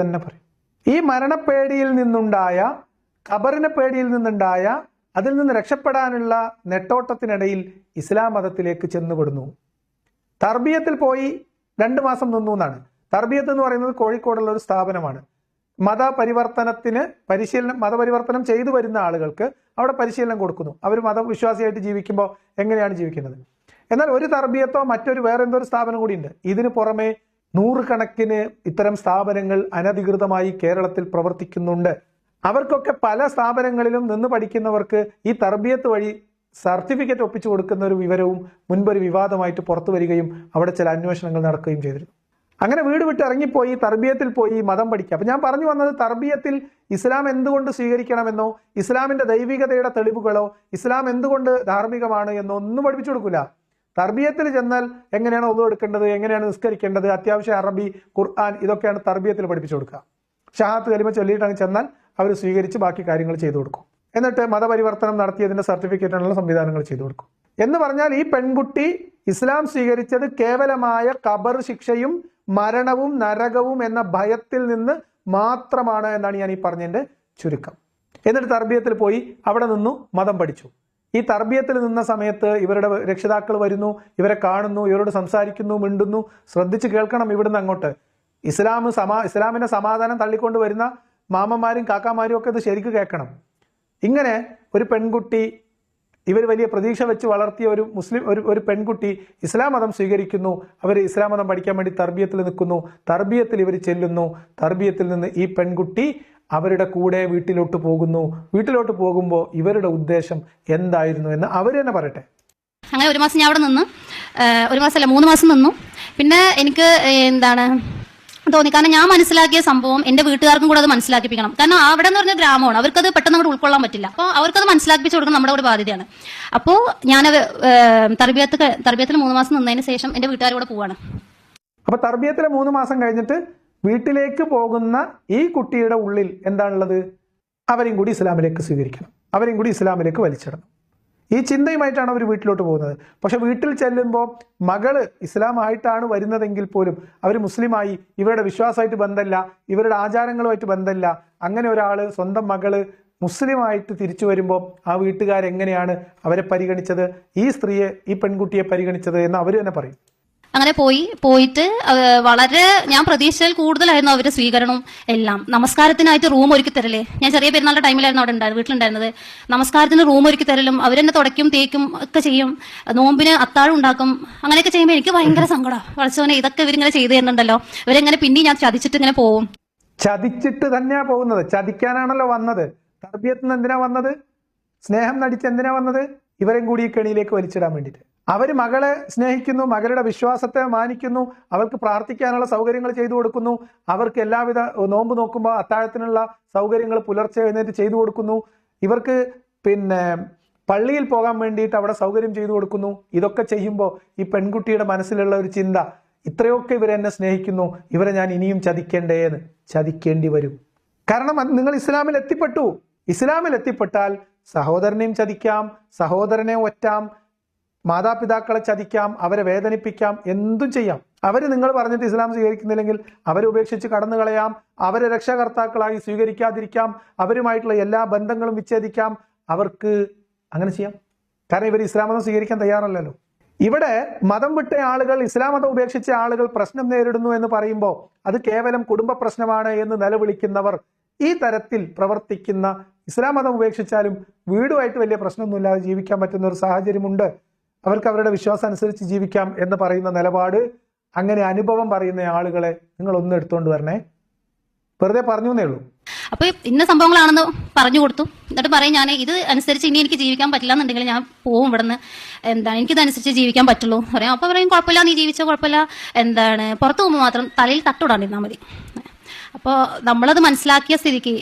തന്നെ പറയും. ഈ മരണപ്പേടിയിൽ നിന്നുണ്ടായ, ഖബറിന്റെ പേടിയിൽ നിന്നുണ്ടായ, അതിൽ നിന്ന് രക്ഷപ്പെടാനുള്ള നെട്ടോട്ടത്തിനിടയിൽ ഇസ്ലാം മതത്തിലേക്ക് ചെന്നുപെടുന്നു. തർബിയത്തിൽ പോയി 2 മാസം നിന്നു എന്നാണ്. തർബിയത്ത് എന്ന് പറയുന്നത് കോഴിക്കോടുള്ള ഒരു സ്ഥാപനമാണ്. മതപരിവർത്തനം ചെയ്തു വരുന്ന ആളുകൾക്ക് അവിടെ പരിശീലനം കൊടുക്കുന്നു. അവർ മതവിശ്വാസിയായിട്ട് ജീവിക്കുമ്പോൾ എങ്ങനെയാണ് ജീവിക്കുന്നത്. എന്നാൽ ഒരു തർബിയത്തോ മറ്റൊരു വേറെ എന്തോ ഒരു സ്ഥാപനം കൂടിയുണ്ട്. ഇതിന് പുറമെ 100 കണക്കിന് ഇത്തരം സ്ഥാപനങ്ങൾ അനധികൃതമായി കേരളത്തിൽ പ്രവർത്തിക്കുന്നുണ്ട്. അവർക്കൊക്കെ പല സ്ഥാപനങ്ങളിലും നിന്ന് പഠിക്കുന്നവർക്ക് ഈ തർബിയത്ത് വഴി സർട്ടിഫിക്കറ്റ് ഒപ്പിച്ചു കൊടുക്കുന്ന ഒരു വിവരവും മുൻപൊരു വിവാദമായിട്ട് പുറത്തു വരികയും അവിടെ ചില അന്വേഷണങ്ങൾ നടക്കുകയും ചെയ്തിരുന്നു. അങ്ങനെ വീട് വിട്ട് ഇറങ്ങിപ്പോയി തർബിയത്തിൽ പോയി മതം പഠിക്കുക. അപ്പൊ ഞാൻ പറഞ്ഞു വന്നത്, തർബിയത്തിൽ ഇസ്ലാം എന്തുകൊണ്ട് സ്വീകരിക്കണമെന്നോ, ഇസ്ലാമിന്റെ ദൈവികതയുടെ തെളിവുകളോ, ഇസ്ലാം എന്തുകൊണ്ട് ധാർമ്മികമാണ് എന്നോ ഒന്നും പഠിപ്പിച്ചു കൊടുക്കില്ല. തർബിയത്തിൽ ചെന്നാൽ എങ്ങനെയാണ് ഒതു എടുക്കേണ്ടത്, എങ്ങനെയാണ് നിസ്കരിക്കേണ്ടത്, അത്യാവശ്യം അറബി, ഖുർആൻ ഇതൊക്കെയാണ് തർബിയത്തിൽ പഠിപ്പിച്ചു കൊടുക്കുക. ഷഹാത്ത് കലിമ ചൊല്ലിയിട്ടാണ് ചെന്നാൽ അവർ സ്വീകരിച്ച് ബാക്കി കാര്യങ്ങൾ ചെയ്തു കൊടുക്കും. എന്നിട്ട് മതപരിവർത്തനം നടത്തിയതിന്റെ സർട്ടിഫിക്കറ്റിനുള്ള സംവിധാനങ്ങൾ ചെയ്തു കൊടുക്കും. എന്ന് പറഞ്ഞാൽ ഈ പെൺകുട്ടി ഇസ്ലാം സ്വീകരിച്ചത് കേവലമായ ഖബർ ശിക്ഷയും മരണവും നരകവും എന്ന ഭയത്തിൽ നിന്ന് മാത്രമാണ് എന്നാണ് ഞാൻ ഈ പറഞ്ഞതിന്റെ ചുരുക്കം. എന്നിട്ട് തർബിയത്തിൽ പോയി അവിടെ നിന്നു മതം പഠിച്ചു. ഈ തർബിയത്തിൽ നിന്ന സമയത്ത് ഇവരുടെ രക്ഷിതാക്കൾ വരുന്നു, ഇവരെ കാണുന്നു, ഇവരോട് സംസാരിക്കുന്നു, മിണ്ടുന്നു. ശ്രദ്ധിച്ച് കേൾക്കണം ഇവിടുന്ന് അങ്ങോട്ട്. ഇസ്ലാമിന്റെ സമാധാനം തള്ളിക്കൊണ്ട് വരുന്ന മാമന്മാരും കാക്കാമാരും ഒക്കെ ഇത് ശരിക്കും കേൾക്കണം. ഇങ്ങനെ ഒരു പെൺകുട്ടി, ഇവർ വലിയ പ്രതീക്ഷ വെച്ച് വളർത്തിയ ഒരു പെൺകുട്ടി ഇസ്ലാം മതം സ്വീകരിക്കുന്നു. അവർ ഇസ്ലാം മതം പഠിക്കാൻ വേണ്ടി തർബിയത്തിൽ നിൽക്കുന്നു. തർബിയത്തിൽ ഇവർ ചെല്ലുന്നു. തർബിയത്തിൽ നിന്ന് ഈ പെൺകുട്ടി അവരുടെ കൂടെ വീട്ടിലോട്ട് പോകുന്നു. വീട്ടിലോട്ട് പോകുമ്പോൾ ഇവരുടെ ഉദ്ദേശം എന്തായിരുന്നു എന്ന് അവർ തന്നെ പറയട്ടെ. അങ്ങനെ 1 മാസം ഞാൻ അവിടെ നിന്നു. 1 മാസമല്ല 3 മാസം നിന്നു. പിന്നെ എനിക്ക് തോന്നി, കാരണം ഞാൻ മനസ്സിലാക്കിയ സംഭവം എൻ്റെ വീട്ടുകാർക്കും കൂടെ അത് മനസ്സിലാക്കിപ്പിക്കണം. കാരണം അവിടെ എന്ന് പറഞ്ഞ ഗ്രാമമാണ്, അവർക്കത് പെട്ടെന്ന് അങ്ങോട്ട് ഉൾക്കൊള്ളാൻ പറ്റില്ല. അപ്പോൾ അവർക്കത് മനസ്സിലാക്കിപ്പിച്ച് കൊടുക്കണം നമ്മുടെ ഒരു ബാധ്യതയാണ്. അപ്പോൾ ഞാൻ തർബിയത്തിൽ 3 മാസം നിന്നതിന് ശേഷം എൻ്റെ വീട്ടുകാരോട് പോവാണ്. അപ്പൊ തർബിയത്തിലെ 3 മാസം കഴിഞ്ഞിട്ട് വീട്ടിലേക്ക് പോകുന്ന ഈ കുട്ടിയുടെ ഉള്ളിൽ എന്താണുള്ളത്? അവരെയും കൂടി ഇസ്ലാമിലേക്ക് സ്വീകരിക്കണം, അവരെയും കൂടി ഇസ്ലാമിലേക്ക് വലിച്ചിടണം. ഈ ചിന്തയുമായിട്ടാണ് അവർ വീട്ടിലോട്ട് പോകുന്നത്. പക്ഷെ വീട്ടിൽ ചെല്ലുമ്പോൾ മകള് ഇസ്ലാം ആയിട്ടാണ് വരുന്നതെങ്കിൽ പോലും അവർ മുസ്ലിമായി, ഇവരുടെ വിശ്വാസമായിട്ട് ബന്ധമില്ല, ഇവരുടെ ആചാരങ്ങളുമായിട്ട് ബന്ധമില്ല. അങ്ങനെ ഒരാള് സ്വന്തം മകള് മുസ്ലിമായിട്ട് തിരിച്ചു വരുമ്പോൾ ആ വീട്ടുകാരെങ്ങനെയാണ് അവരെ പരിഗണിച്ചത്, ഈ സ്ത്രീയെ, ഈ പെൺകുട്ടിയെ പരിഗണിച്ചത് എന്ന് അവർ തന്നെ പറയും. അങ്ങനെ പോയിട്ട് വളരെ ഞാൻ പ്രതീക്ഷിച്ചതിൽ കൂടുതലായിരുന്നു അവരുടെ സ്വീകരണവും എല്ലാം. നമസ്കാരത്തിനായിട്ട് റൂം ഒരുക്കി തരലേ, ഞാൻ ചെറിയ പെരുന്നാളുടെ ടൈമിലായിരുന്നു അവിടെ വീട്ടിലുണ്ടായിരുന്നത്. നമസ്കാരത്തിന് റൂം ഒരുക്കി തരലും, അവരെന്നെ തുടയ്ക്കും തേക്കും ഒക്കെ ചെയ്യും, നോമ്പിന് അത്താഴം ഉണ്ടാക്കും. അങ്ങനെയൊക്കെ ചെയ്യുമ്പോൾ എനിക്ക് ഭയങ്കര സങ്കടം. വളച്ചോനെ, ഇതൊക്കെ ഇവരിങ്ങനെ ചെയ്തു തരുന്നുണ്ടല്ലോ, ഇവരെങ്ങനെ പിന്നെ ഞാൻ ചതിച്ചിട്ട് ഇങ്ങനെ പോവും. ചതിച്ചിട്ട് തന്നെയാ പോകുന്നത്. ചതിക്കാനാണല്ലോ വന്നത്. തർബിയത്തിന് എന്തിനാ വന്നത്? സ്നേഹം നടിച്ച് എന്തിനാ വന്നത്? ഇവരെയും കൂടി ഈ കെണിയിലേക്ക് വലിച്ചിടാൻ വേണ്ടിയിട്ട്. അവര് മകളെ സ്നേഹിക്കുന്നു, മകളുടെ വിശ്വാസത്തെ മാനിക്കുന്നു, അവർക്ക് പ്രാർത്ഥിക്കാനുള്ള സൗകര്യങ്ങൾ ചെയ്തു കൊടുക്കുന്നു, അവർക്ക് എല്ലാവിധ നോമ്പ് നോക്കുമ്പോൾ അത്താഴത്തിനുള്ള സൗകര്യങ്ങൾ പുലർച്ചെ എഴുന്നേറ്റ് ചെയ്തു കൊടുക്കുന്നു, ഇവർക്ക് പള്ളിയിൽ പോകാൻ വേണ്ടിയിട്ട് അവിടെ സൗകര്യം ചെയ്തു കൊടുക്കുന്നു. ഇതൊക്കെ ചെയ്യുമ്പോൾ ഈ പെൺകുട്ടിയുടെ മനസ്സിലുള്ള ഒരു ചിന്ത, ഇത്രയൊക്കെ ഇവരെന്നെ സ്നേഹിക്കുന്നു, ഇവരെ ഞാൻ ഇനിയും ചതിക്കേണ്ടേന്ന്. ചതിക്കേണ്ടി വരും. കാരണം നിങ്ങൾ ഇസ്ലാമിൽ എത്തിപ്പെട്ടു. ഇസ്ലാമിൽ എത്തിപ്പെട്ടാൽ സഹോദരനെയും ചതിക്കാം, സഹോദരനെ ഒറ്റാം, മാതാപിതാക്കളെ ചതിക്കാം, അവരെ വേദനിപ്പിക്കാം, എന്തും ചെയ്യാം. അവര് നിങ്ങൾ പറഞ്ഞിട്ട് ഇസ്ലാം സ്വീകരിക്കുന്നില്ലെങ്കിൽ അവരെ ഉപേക്ഷിച്ച് കടന്നു കളയാം, അവരെ രക്ഷകർത്താക്കളായി സ്വീകരിക്കാതിരിക്കാം, അവരുമായിട്ടുള്ള എല്ലാ ബന്ധങ്ങളും വിച്ഛേദിക്കാം. അവർക്ക് അങ്ങനെ ചെയ്യാം. കാരണം ഇവർ ഇസ്ലാം മതം സ്വീകരിക്കാൻ തയ്യാറല്ലല്ലോ. ഇവിടെ മതം വിട്ട ആളുകൾ, ഇസ്ലാം മതം ഉപേക്ഷിച്ച ആളുകൾ പ്രശ്നം നേരിടുന്നു എന്ന് പറയുമ്പോൾ അത് കേവലം കുടുംബ പ്രശ്നമാണ് എന്ന് നിലവിളിക്കുന്നവർ, ഈ തരത്തിൽ പ്രവർത്തിക്കുന്ന, ഇസ്ലാം മതം ഉപേക്ഷിച്ചാലും വീടുമായിട്ട് വലിയ പ്രശ്നമൊന്നുമില്ലാതെ ജീവിക്കാൻ പറ്റുന്ന ഒരു സാഹചര്യമുണ്ട്, അവർക്ക് അവരുടെ വിശ്വാസം അനുസരിച്ച് ജീവിക്കാം എന്ന് പറയുന്ന നിലപാട്, അങ്ങനെ അനുഭവം പറയുന്ന ആളുകളെ നിങ്ങൾ ഒന്ന് എടുത്തുകൊണ്ട് വരണേ. വെറുതെ പറഞ്ഞു എന്നേ ഉള്ളൂ. അപ്പൊ ഇന്ന സംഭവങ്ങളാണെന്ന് പറഞ്ഞു കൊടുത്തു. എന്നിട്ട് പറയും, ഞാൻ ഇത് അനുസരിച്ച് ഇനി എനിക്ക് ജീവിക്കാൻ പറ്റില്ല എന്നുണ്ടെങ്കിൽ ഞാൻ പോവും ഇവിടുന്ന്, എനിക്കിതനുസരിച്ച് ജീവിക്കാൻ പറ്റുള്ളൂ പറയാം. അപ്പൊ പറയും, കുഴപ്പമില്ല, നീ ജീവിച്ചോ, കുഴപ്പമില്ല, പുറത്തു പോകുമ്പോൾ മാത്രം തലയിൽ തട്ടുവിടാണ്ടിരുന്നാൽ മതി. അപ്പോൾ നമ്മളത് മനസ്സിലാക്കിയ സ്ഥിതിക്ക്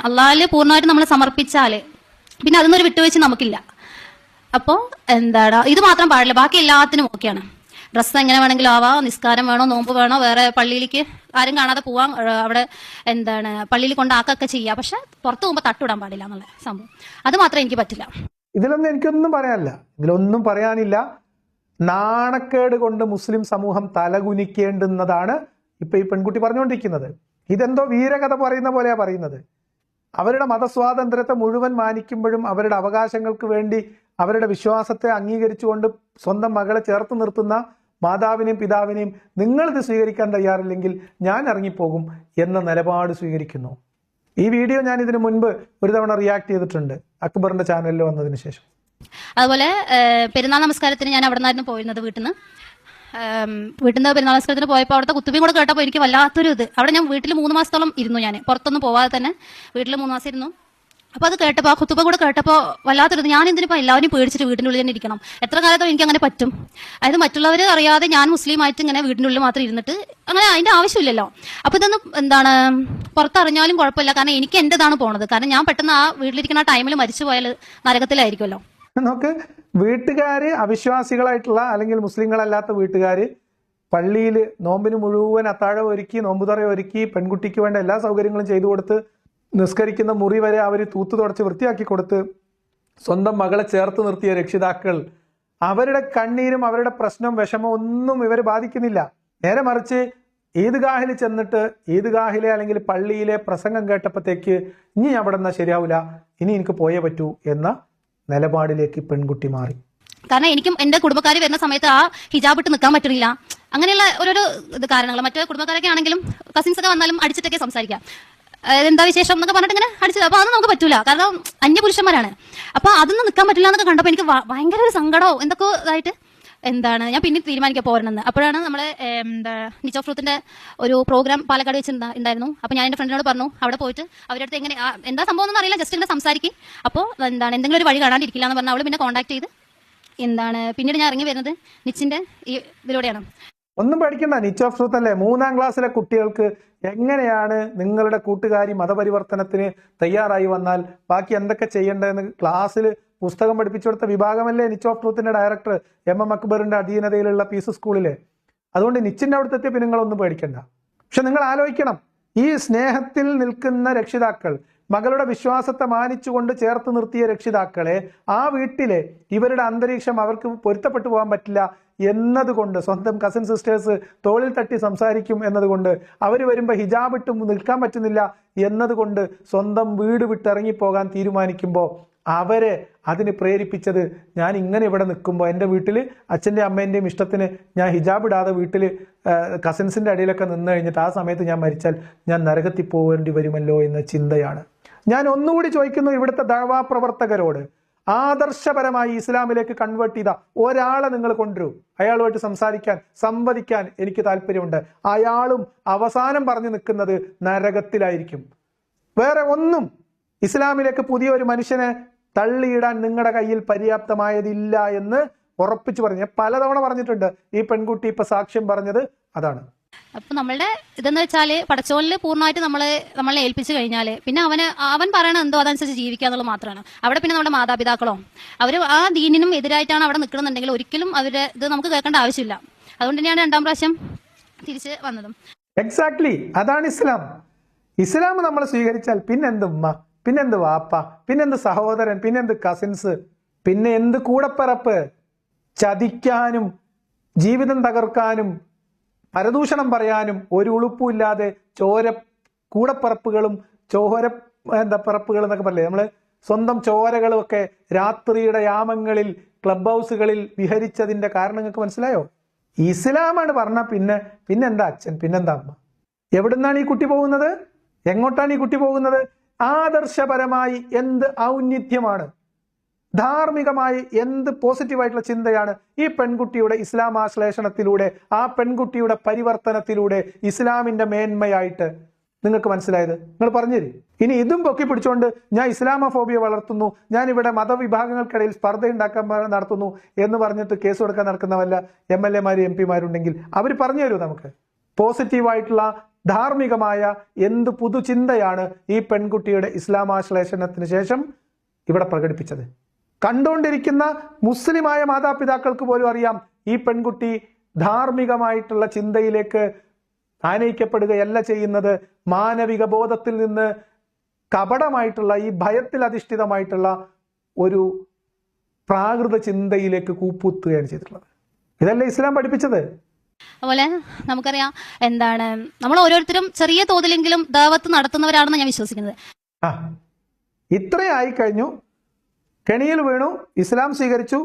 അള്ളാഹിൽ പൂർണ്ണമായിട്ട് നമ്മൾ സമർപ്പിച്ചാല് പിന്നെ അതൊന്നൊരു വിട്ടുവെച്ച് നമുക്കില്ല. അപ്പോൾ ഇത് മാത്രം പാടില്ല, ബാക്കി എല്ലാത്തിനും ഓക്കെയാണ്. ഡ്രസ്സ് എങ്ങനെ വേണമെങ്കിലും ആവാം, നിസ്കാരം വേണോ, നോമ്പ് വേണോ, വേറെ പള്ളിയിലേക്ക് ആരും കാണാതെ പോവാം, അവിടെ പള്ളിയിൽ കൊണ്ടാക്കൊക്കെ ചെയ്യാം, പക്ഷെ പുറത്തു പോകുമ്പോൾ തട്ടുവിടാൻ പാടില്ല എന്നുള്ള സംഭവം, അത് മാത്രമേ എനിക്ക് പറ്റില്ല. ഇതിലൊന്നും എനിക്കൊന്നും പറയാനില്ല, ഇതിലൊന്നും പറയാനില്ല. നാണക്കേട് കൊണ്ട് മുസ്ലിം സമൂഹം തലകുനിക്കേണ്ടുന്നതാണ് ഇപ്പൊ ഈ പെൺകുട്ടി പറഞ്ഞുകൊണ്ടിരിക്കുന്നത്. ഇതെന്തോ വീരകഥ പറയുന്ന പോലെയാ പറയുന്നത്. അവരുടെ മതസ്വാതന്ത്ര്യത്തെ മുഴുവൻ മാനിക്കുമ്പോഴും അവരുടെ അവകാശങ്ങൾക്ക് വേണ്ടി അവരുടെ വിശ്വാസത്തെ അംഗീകരിച്ചുകൊണ്ട് സ്വന്തം മകളെ ചേർത്ത് നിർത്തുന്ന മാതാവിനെയും പിതാവിനെയും നിങ്ങളിത് സ്വീകരിക്കാൻ തയ്യാറില്ലെങ്കിൽ ഞാൻ ഇറങ്ങിപ്പോകും എന്ന നിലപാട് സ്വീകരിക്കുന്നു. ഈ വീഡിയോ ഞാൻ ഇതിനു മുൻപ് ഒരു തവണ റിയാക്ട് ചെയ്തിട്ടുണ്ട്, അക്ബറിന്റെ ചാനലിൽ വന്നതിന് ശേഷം. അതുപോലെ പെരുന്നാൾ നമസ്കാരത്തിന് ഞാൻ അവിടെ നിന്നായിരുന്നു പോയിരുന്നത്. വീട്ടിൽ നിന്ന് പെരുന്നാൾ നമസ്കാരത്തിന് പോയപ്പോൾ അവിടുത്തെ കുത്തുബയും കൂടെ കേട്ടപ്പോൾ എനിക്ക് വല്ലാത്തൊരു ഇത്. അവിടെ ഞാൻ വീട്ടിൽ 3 മാസത്തോളം ഇരുന്നു, ഞാൻ പുറത്തൊന്നും പോവാതെ തന്നെ വീട്ടിൽ 3 മാസം ഇരുന്നു. അപ്പോൾ അത് കേട്ടപ്പോൾ, ആ കുത്തുബ കൂടെ കേട്ടപ്പോൾ വല്ലാത്തൊരു ഇത്. ഞാൻ എന്തിനിപ്പോൾ എല്ലാവരും പേടിച്ചിട്ട് വീട്ടിനുള്ളിൽ തന്നെ ഇരിക്കണം? എത്ര കാലത്തോ എനിക്ക് അങ്ങനെ പറ്റും? അതായത് മറ്റുള്ളവർ അറിയാതെ ഞാൻ മുസ്ലിമായിട്ട് ഇങ്ങനെ വീടിനുള്ളിൽ മാത്രം ഇരുന്നിട്ട് അങ്ങനെ അതിൻ്റെ ആവശ്യമില്ലല്ലോ. അപ്പോൾ ഇതൊന്നും പുറത്തറിഞ്ഞാലും കുഴപ്പമില്ല, കാരണം എനിക്ക് എൻ്റെതാണ് പോണത്. കാരണം ഞാൻ പെട്ടെന്ന് ആ വീട്ടിലിരിക്കുന്ന ആ ടൈമിൽ മരിച്ചു പോയാൽ നരകത്തിലായിരിക്കുമല്ലോ. നമുക്ക് വീട്ടുകാര്, അവിശ്വാസികളായിട്ടുള്ള അല്ലെങ്കിൽ മുസ്ലിങ്ങളല്ലാത്ത വീട്ടുകാര് പള്ളിയിൽ നോമ്പിന് മുഴുവൻ അത്താഴം ഒരുക്കി, നോമ്പുതറ ഒരുക്കി, പെൺകുട്ടിക്ക് വേണ്ട എല്ലാ സൗകര്യങ്ങളും ചെയ്തു കൊടുത്ത്, നിസ്കരിക്കുന്ന മുറി വരെ അവർ തൂത്തു തുടച്ച് വൃത്തിയാക്കി കൊടുത്ത് സ്വന്തം മകളെ ചേർത്ത് നിർത്തിയ രക്ഷിതാക്കൾ, അവരുടെ കണ്ണീരും അവരുടെ പ്രശ്നവും വിഷമവും ഒന്നും ഇവർ ബാധിക്കുന്നില്ല. നേരെ മറിച്ച് ഈദ്ഗാഹിൽ ചെന്നിട്ട് ഈദ്ഗാഹിലെ അല്ലെങ്കിൽ പള്ളിയിലെ പ്രസംഗം കേട്ടപ്പോഴത്തേക്ക് ഇനി അവിടെ നിന്നാൽ ശരിയാവില്ല, ഇനി എനിക്ക് പോയേ പറ്റൂ എന്ന നിലപാടിലേക്ക് പെൺകുട്ടി മാറി. കാരണം എനിക്കും എൻ്റെ കുടുംബക്കാർ വരുന്ന സമയത്ത് ആ ഹിജാബ് ഇട്ട് നിൽക്കാൻ പറ്റുന്നില്ല. അങ്ങനെയുള്ള ഓരോരോ കാരണങ്ങൾ. മറ്റേ കുടുംബക്കാരൊക്കെ ആണെങ്കിലും കസിൻസ് ഒക്കെ വന്നാലും അടിച്ചിട്ടൊക്കെ സംസാരിക്കാം, എന്താ വിശേഷം എന്നൊക്കെ പറഞ്ഞിട്ട് ഇങ്ങനെ അടിച്ചത്. അപ്പോൾ അതൊന്നും നമുക്ക് പറ്റൂല, കാരണം അന്യപുരുഷന്മാരാണ്. അപ്പോൾ അതൊന്നും നിൽക്കാൻ പറ്റില്ല എന്നൊക്കെ കണ്ടപ്പോൾ എനിക്ക് ഭയങ്കര ഒരു സങ്കടവും എന്തൊക്കെ ഇതായിട്ട് ഞാൻ പിന്നെ തീരുമാനിക്കാൻ പോരണമെന്ന്. അപ്പോഴാണ് നമ്മൾ നിച്ച് ഓഫ് ട്രൂത്തിന്റെ ഒരു പ്രോഗ്രാം പാലക്കാട് വെച്ച് ഉണ്ടായിരുന്നു. അപ്പോൾ ഞാൻ എൻ്റെ ഫ്രണ്ടിനോട് പറഞ്ഞു, അവിടെ പോയിട്ട് അവരുടെ അടുത്ത് എന്താ സംഭവം എന്നൊന്നും അറിയില്ല, ജസ്റ്റ് ഇങ്ങനെ സംസാരിക്കും. അപ്പോൾ എന്തെങ്കിലും ഒരു വഴി കാണാണ്ടിരിക്കില്ല എന്ന് പറഞ്ഞാൽ അവൾ പിന്നെ കോൺടാക്ട് ചെയ്ത് പിന്നീട് ഞാൻ ഇറങ്ങി വരുന്നത് നിച്ചിന്റെ ഈ ഇതിലൂടെയാണ്. ഒന്നും പഠിക്കണ്ട, നിച്ച് ഓഫ് ട്രൂത്ത് അല്ലേ. 3ാം ക്ലാസ്സിലെ കുട്ടികൾക്ക് എങ്ങനെയാണ് നിങ്ങളുടെ കൂട്ടുകാരി മതപരിവർത്തനത്തിന് തയ്യാറായി വന്നാൽ ബാക്കി എന്തൊക്കെ ചെയ്യേണ്ടതെന്ന് ക്ലാസ്സിൽ പുസ്തകം പഠിപ്പിച്ചു കൊടുത്ത വിഭാഗമല്ലേ നിച്ച് ഓഫ് ട്രൂത്തിന്റെ ഡയറക്ടർ MM അക്ബറിന്റെ അധീനതയിലുള്ള പീസ് സ്കൂളിലെ. അതുകൊണ്ട് നിച്ചിന്റെ അവിടുത്തെ എത്തിയപ്പോൾ നിങ്ങളൊന്നും പേടിക്കണ്ട. പക്ഷെ നിങ്ങൾ ആലോചിക്കണം, ഈ സ്നേഹത്തിൽ നിൽക്കുന്ന രക്ഷിതാക്കൾ, മകളുടെ വിശ്വാസത്തെ മാനിച്ചുകൊണ്ട് ചേർത്ത് നിർത്തിയ രക്ഷിതാക്കളെ ആ വീട്ടിലെ ഇവരുടെ അന്തരീക്ഷം അവർക്ക് പൊരുത്തപ്പെട്ടു പോകാൻ പറ്റില്ല എന്നതുകൊണ്ട്, സ്വന്തം കസിൻ സിസ്റ്റേഴ്സ് തോളിൽ തട്ടി സംസാരിക്കും എന്നതുകൊണ്ട്, അവർ വരുമ്പോൾ ഹിജാബ് ഇട്ട് നിൽക്കാൻ പറ്റുന്നില്ല എന്നതുകൊണ്ട് സ്വന്തം വീട് വിട്ടിറങ്ങിപ്പോകാൻ തീരുമാനിക്കുമ്പോൾ അവരെ അതിന് പ്രേരിപ്പിച്ചത് ഞാൻ ഇങ്ങനെ ഇവിടെ നിൽക്കുമ്പോൾ എൻ്റെ വീട്ടിൽ അച്ഛൻ്റെ അമ്മേൻ്റെയും ഇഷ്ടത്തിന് ഞാൻ ഹിജാബ് ഇടാതെ വീട്ടിൽ കസിൻസിൻ്റെ അടിയിലൊക്കെ നിന്ന് കഴിഞ്ഞിട്ട് ആ സമയത്ത് ഞാൻ മരിച്ചാൽ ഞാൻ നരകത്തിൽ പോകേണ്ടി വരുമല്ലോ എന്ന ചിന്തയാണ്. ഞാൻ ഒന്നുകൂടി ചോദിക്കുന്നു ഇവിടുത്തെ ദഅ്വാ പ്രവർത്തകരോട്, ആദർശപരമായി ഇസ്ലാമിലേക്ക് കൺവേർട്ട് ചെയ്ത ഒരാളെ നിങ്ങൾ കൊണ്ടുവരൂ, അയാളുമായിട്ട് സംസാരിക്കാൻ സംവദിക്കാൻ എനിക്ക് താല്പര്യമുണ്ട്. അയാളും അവസാനം പറഞ്ഞു നിൽക്കുന്നത് നരകത്തിലായിരിക്കും. വേറെ ഒന്നും ഇസ്ലാമിലേക്ക് പുതിയ ഒരു മനുഷ്യനെ തള്ളിയിടാൻ നിങ്ങളുടെ കയ്യിൽ പര്യാപ്തമായതില്ല എന്ന് ഉറപ്പിച്ചു പറഞ്ഞു. ഞാൻ പലതവണ പറഞ്ഞിട്ടുണ്ട്. ഈ പെൺകുട്ടി ഇപ്പൊ സാക്ഷ്യം പറഞ്ഞത് അതാണ്. അപ്പൊ നമ്മളുടെ ഇതെന്ന് വെച്ചാൽ പടച്ചോനിൽ പൂർണ്ണമായിട്ട് നമ്മളെ ഏൽപ്പിച്ചു കഴിഞ്ഞാൽ പിന്നെ അവൻ പറയണ എന്തോ അതനുസരിച്ച് ജീവിക്കുക എന്നുള്ളത് മാത്രമാണ്. അവിടെ പിന്നെ നമ്മുടെ മാതാപിതാക്കളോ അവർ ആ ദീനിനും എതിരായിട്ടാണ് അവിടെ നിൽക്കണമെന്നുണ്ടെങ്കിൽ ഒരിക്കലും അവരുടെ ഇത് നമുക്ക് കേൾക്കേണ്ട ആവശ്യമില്ല. അതുകൊണ്ട് തന്നെയാണ് 2ാം പ്രാവശ്യം തിരിച്ച് വന്നതും. എക്സാക്ട്ലി അതാണ് ഇസ്ലാം. ഇസ്ലാം നമ്മൾ സ്വീകരിച്ചാൽ പിന്നെന്ത് ഉമ്മ, പിന്നെന്ത് വാപ്പ, പിന്നെന്ത് സഹോദരൻ, പിന്നെന്ത് കസിൻസ്, പിന്നെ എന്ത് കൂടപ്പിറപ്പ്. ചതിക്കാനും ജീവിതം തകർക്കാനും പരദൂഷണം പറയാനും ഒരു ഉളുപ്പുമില്ലാതെ കൂടപ്പിറപ്പുകളും പിറപ്പുകളും എന്നൊക്കെ പറയില്ലേ, നമ്മള് സ്വന്തം ചോരകളും ഒക്കെ രാത്രിയുടെ യാമങ്ങളിൽ ക്ലബ് ഹൗസുകളിൽ വിഹരിച്ചതിന്റെ കാരണം നിങ്ങൾക്ക് മനസ്സിലായോ? ഇസ്ലാമാണ് പറഞ്ഞ പിന്നെന്താ അച്ഛൻ, പിന്നെന്താ അമ്മ. എവിടുന്നാണ് ഈ കുട്ടി പോകുന്നത്? എങ്ങോട്ടാണ് ഈ കുട്ടി പോകുന്നത്? ആദർശപരമായി എന്ത് ഔന്നിത്യമാണ്, ധാർമ്മികമായി എന്ത് പോസിറ്റീവായിട്ടുള്ള ചിന്തയാണ് ഈ പെൺകുട്ടിയുടെ ഇസ്ലാം ആശ്ലേഷണത്തിലൂടെ, ആ പെൺകുട്ടിയുടെ പരിവർത്തനത്തിലൂടെ ഇസ്ലാമിന്റെ മേന്മയായിട്ട് നിങ്ങൾക്ക് മനസ്സിലായത്? നിങ്ങൾ പറഞ്ഞുതരും. ഇനി ഇതും പൊക്കി പിടിച്ചുകൊണ്ട് ഞാൻ ഇസ്ലാമോഫോബിയ വളർത്തുന്നു, ഞാൻ ഇവിടെ മതവിഭാഗങ്ങൾക്കിടയിൽ സ്പർദ്ധ നടത്തുന്നു എന്ന് പറഞ്ഞിട്ട് കേസ് കൊടുക്കാൻ നടക്കുന്ന വല്ല MLA മാരും MP മാരുണ്ടെങ്കിൽ അവർ പറഞ്ഞു തരൂ നമുക്ക്. പോസിറ്റീവായിട്ടുള്ള ധാർമ്മികമായ എന്ത് പുതുചിന്തയാണ് ഈ പെൺകുട്ടിയുടെ ഇസ്ലാമാശ്ലേഷണത്തിന് ശേഷം ഇവിടെ പ്രകടിപ്പിച്ചത്? കണ്ടുകൊണ്ടിരിക്കുന്ന മുസ്ലിമായ മാതാപിതാക്കൾക്ക് പോലും അറിയാം ഈ പെൺകുട്ടി ധാർമ്മികമായിട്ടുള്ള ചിന്തയിലേക്ക് ആനയിക്കപ്പെടുകയല്ല ചെയ്യുന്നത്, മാനവിക ബോധത്തിൽ നിന്ന് കപടമായിട്ടുള്ള ഈ ഭയത്തിൽ അധിഷ്ഠിതമായിട്ടുള്ള ഒരു പ്രാകൃത ചിന്തയിലേക്ക് കൂപ്പുത്തുകയാണ് ചെയ്തിട്ടുള്ളത്. ഇതല്ലേ ഇസ്ലാം പഠിപ്പിച്ചത്? അതുപോലെ നമുക്കറിയാം നമ്മൾ ഓരോരുത്തരും ചെറിയ തോതിലെങ്കിലും ദഅവത്ത് നടത്തുന്നവരാണെന്ന് ഞാൻ വിശ്വസിക്കുന്നത്. ഇത്രയായി കഴിഞ്ഞു, കെണിയിൽ വീണു, ഇസ്ലാം സ്വീകരിച്ചു,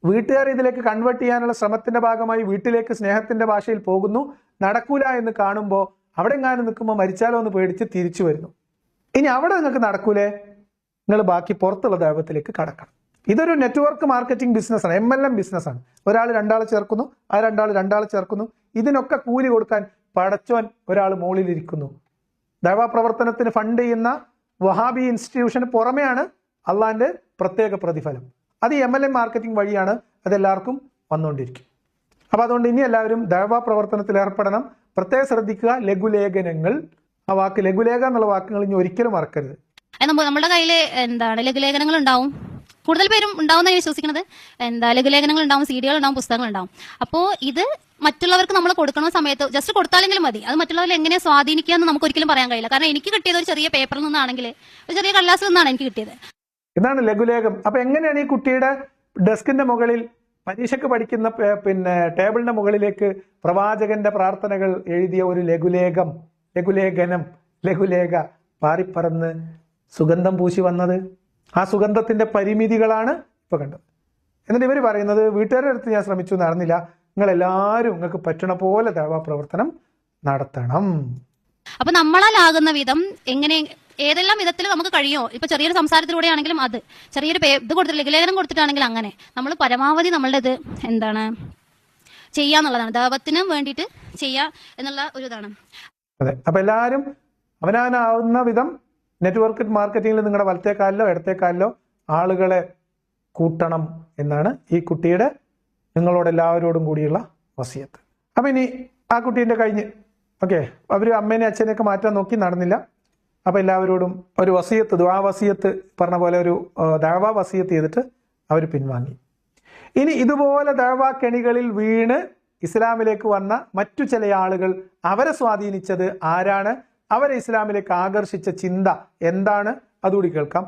വീട്ടുകാർ ഇതിലേക്ക് കൺവേർട്ട് ചെയ്യാനുള്ള ശ്രമത്തിന്റെ ഭാഗമായി വീട്ടിലേക്ക് സ്നേഹത്തിന്റെ ഭാഷയിൽ പോകുന്നു. നടക്കൂല എന്ന് കാണുമ്പോൾ അവിടെ എങ്ങാനും നിൽക്കുമ്പോൾ മരിച്ചാലോ എന്ന് പേടിച്ച് തിരിച്ചു വരുന്നു. ഇനി അവിടെ നിങ്ങൾക്ക് നടക്കൂലേ, നിങ്ങൾ ബാക്കി പുറത്തുള്ള ദൈവത്തിലേക്ക് കടക്കണം. ഇതൊരു നെറ്റ്വർക്ക് മാർക്കറ്റിംഗ് ബിസിനസ്സാണ്, MLM ബിസിനസ്സാണ്. ഒരാൾ 2 ആളെ ചേർക്കുന്നു, ആ 2 ആൾ 2 ആളെ ചേർക്കുന്നു. ഇതിനൊക്കെ കൂലി കൊടുക്കാൻ പടച്ചോൻ ഒരാൾ മുകളിലിരിക്കുന്നു. ദൈവ പ്രവർത്തനത്തിന് ഫണ്ട് ചെയ്യുന്ന വഹാബി ഇൻസ്റ്റിറ്റ്യൂഷന് പുറമെയാണ് അള്ളാന്റെ പ്രത്യേക പ്രതിഫലം. അത് ഈ MLM മാർക്കറ്റിംഗ് വഴിയാണ് അതെല്ലാവർക്കും വന്നുകൊണ്ടിരിക്കും. അപ്പൊ അതുകൊണ്ട് ഇനി എല്ലാവരും ദഅ്വാ പ്രവർത്തനത്തിൽ ഏർപ്പെടണം. പ്രത്യേകം ശ്രദ്ധിക്കുക, ലഘുലേഖനങ്ങൾ, ആ വാക്ക് ലഘുലേഖ എന്നുള്ള വാക്കുകൾ ഇനി ഒരിക്കലും മറക്കരുത്. നമ്മുടെ കയ്യിൽ ലഘുലേഖനങ്ങൾ ഉണ്ടാവും, കൂടുതൽ പേരും ഉണ്ടാവും ഞാൻ വിശ്വസിക്കുന്നത്. ലഘുലേഖനങ്ങൾ ഉണ്ടാവും, CD-കൾ ഉണ്ടാവും, പുസ്തകങ്ങൾ ഉണ്ടാവും. അപ്പോൾ ഇത് മറ്റുള്ളവർക്ക് നമ്മൾ കൊടുക്കുന്ന സമയത്ത് ജസ്റ്റ് കൊടുത്താലെങ്കിലും മതി. അത് മറ്റുള്ളവരിൽ എങ്ങനെ സ്വാധീനിക്കുക എന്ന് നമുക്ക് ഒരിക്കലും പറയാൻ കഴിയില്ല. കാരണം എനിക്ക് കിട്ടിയത് ഒരു ചെറിയ പേപ്പറിൽ നിന്നാണെങ്കിൽ, ഒരു ചെറിയ കടലാസിൽ നിന്നാണ് എനിക്ക് കിട്ടിയത്. ഇതാണ് ലഘുലേഖം. അപ്പൊ എങ്ങനെയാണ് ഈ കുട്ടിയുടെ ഡെസ്കിന്റെ മുകളിൽ പരീക്ഷയ്ക്ക് പഠിക്കുന്ന ടേബിളിന്റെ മുകളിലേക്ക് പ്രവാചകന്റെ പ്രാർത്ഥനകൾ എഴുതിയ ഒരു ലഘുലേഖ പാറിപ്പറന്ന് സുഗന്ധം പൂശി വന്നത്? ആ സുഗന്ധത്തിന്റെ പരിമിതികളാണ് ഇപ്പൊ കണ്ടത്. എന്നിട്ട് ഇവർ പറയുന്നത് വീട്ടുകാരുടെ അടുത്ത് ഞാൻ ശ്രമിച്ചു, നടന്നില്ല, നിങ്ങളെല്ലാവരും നിങ്ങൾക്ക് പറ്റണ പോലെ ദഅ്വാ പ്രവർത്തനം നടത്തണം. അപ്പൊ നമ്മളാലാകുന്ന വിധം ഏതെല്ലാം വിധത്തിൽ നമുക്ക് കഴിയുമോ, ഇപ്പൊ ചെറിയൊരു സംസാരത്തിലൂടെ ആണെങ്കിലും, അത് ചെറിയൊരു ഇത് കൊടുത്തിട്ട് ലഘുലേഖനം കൊടുത്തിട്ടാണെങ്കിൽ അങ്ങനെ നമ്മൾ പരമാവധി നമ്മളുടെ ഇത് ചെയ്യാന്നുള്ളതാണ്, ദഅവത്തിന് വേണ്ടിയിട്ട് ചെയ്യുക എന്നുള്ള ഒരു ഇതാണ്. അതെ. അപ്പൊ എല്ലാവരും അവനാവുന്ന വിധം നെറ്റ്വർക്ക് മാർക്കറ്റിംഗിൽ നിങ്ങളുടെ വലത്തേ കാലിലോ ഇടത്തേ കാലിലോ ആളുകളെ കൂട്ടണം എന്നാണ് ഈ കുട്ടിയുടെ നിങ്ങളോട് എല്ലാവരോടും കൂടിയുള്ള വസിയത്ത്. അപ്പൊ ഇനി ആ കുട്ടീൻ്റെ കഴിഞ്ഞ് അവർ അമ്മേനെ അച്ഛനെയൊക്കെ മാറ്റാൻ നോക്കി, നടന്നില്ല. അപ്പൊ എല്ലാവരോടും ഒരു വസിയത്ത്, ദുആ വസിയത്ത് പറഞ്ഞ പോലെ ഒരു ദഅ്വാ വസിയത്ത് ചെയ്തിട്ട് അവർ പിൻവാങ്ങി. ഇനി ഇതുപോലെ ദഅ്വാ കെണികളിൽ വീണ് ഇസ്ലാമിലേക്ക് വന്ന മറ്റു ചില ആളുകൾ, അവരെ സ്വാധീനിച്ചത് ആരാണ്, അവരെ ഇസ്ലാമിലേക്ക് ആകർഷിച്ച ചിന്ത എന്താണ്, അതുകൂടി കേൾക്കാം.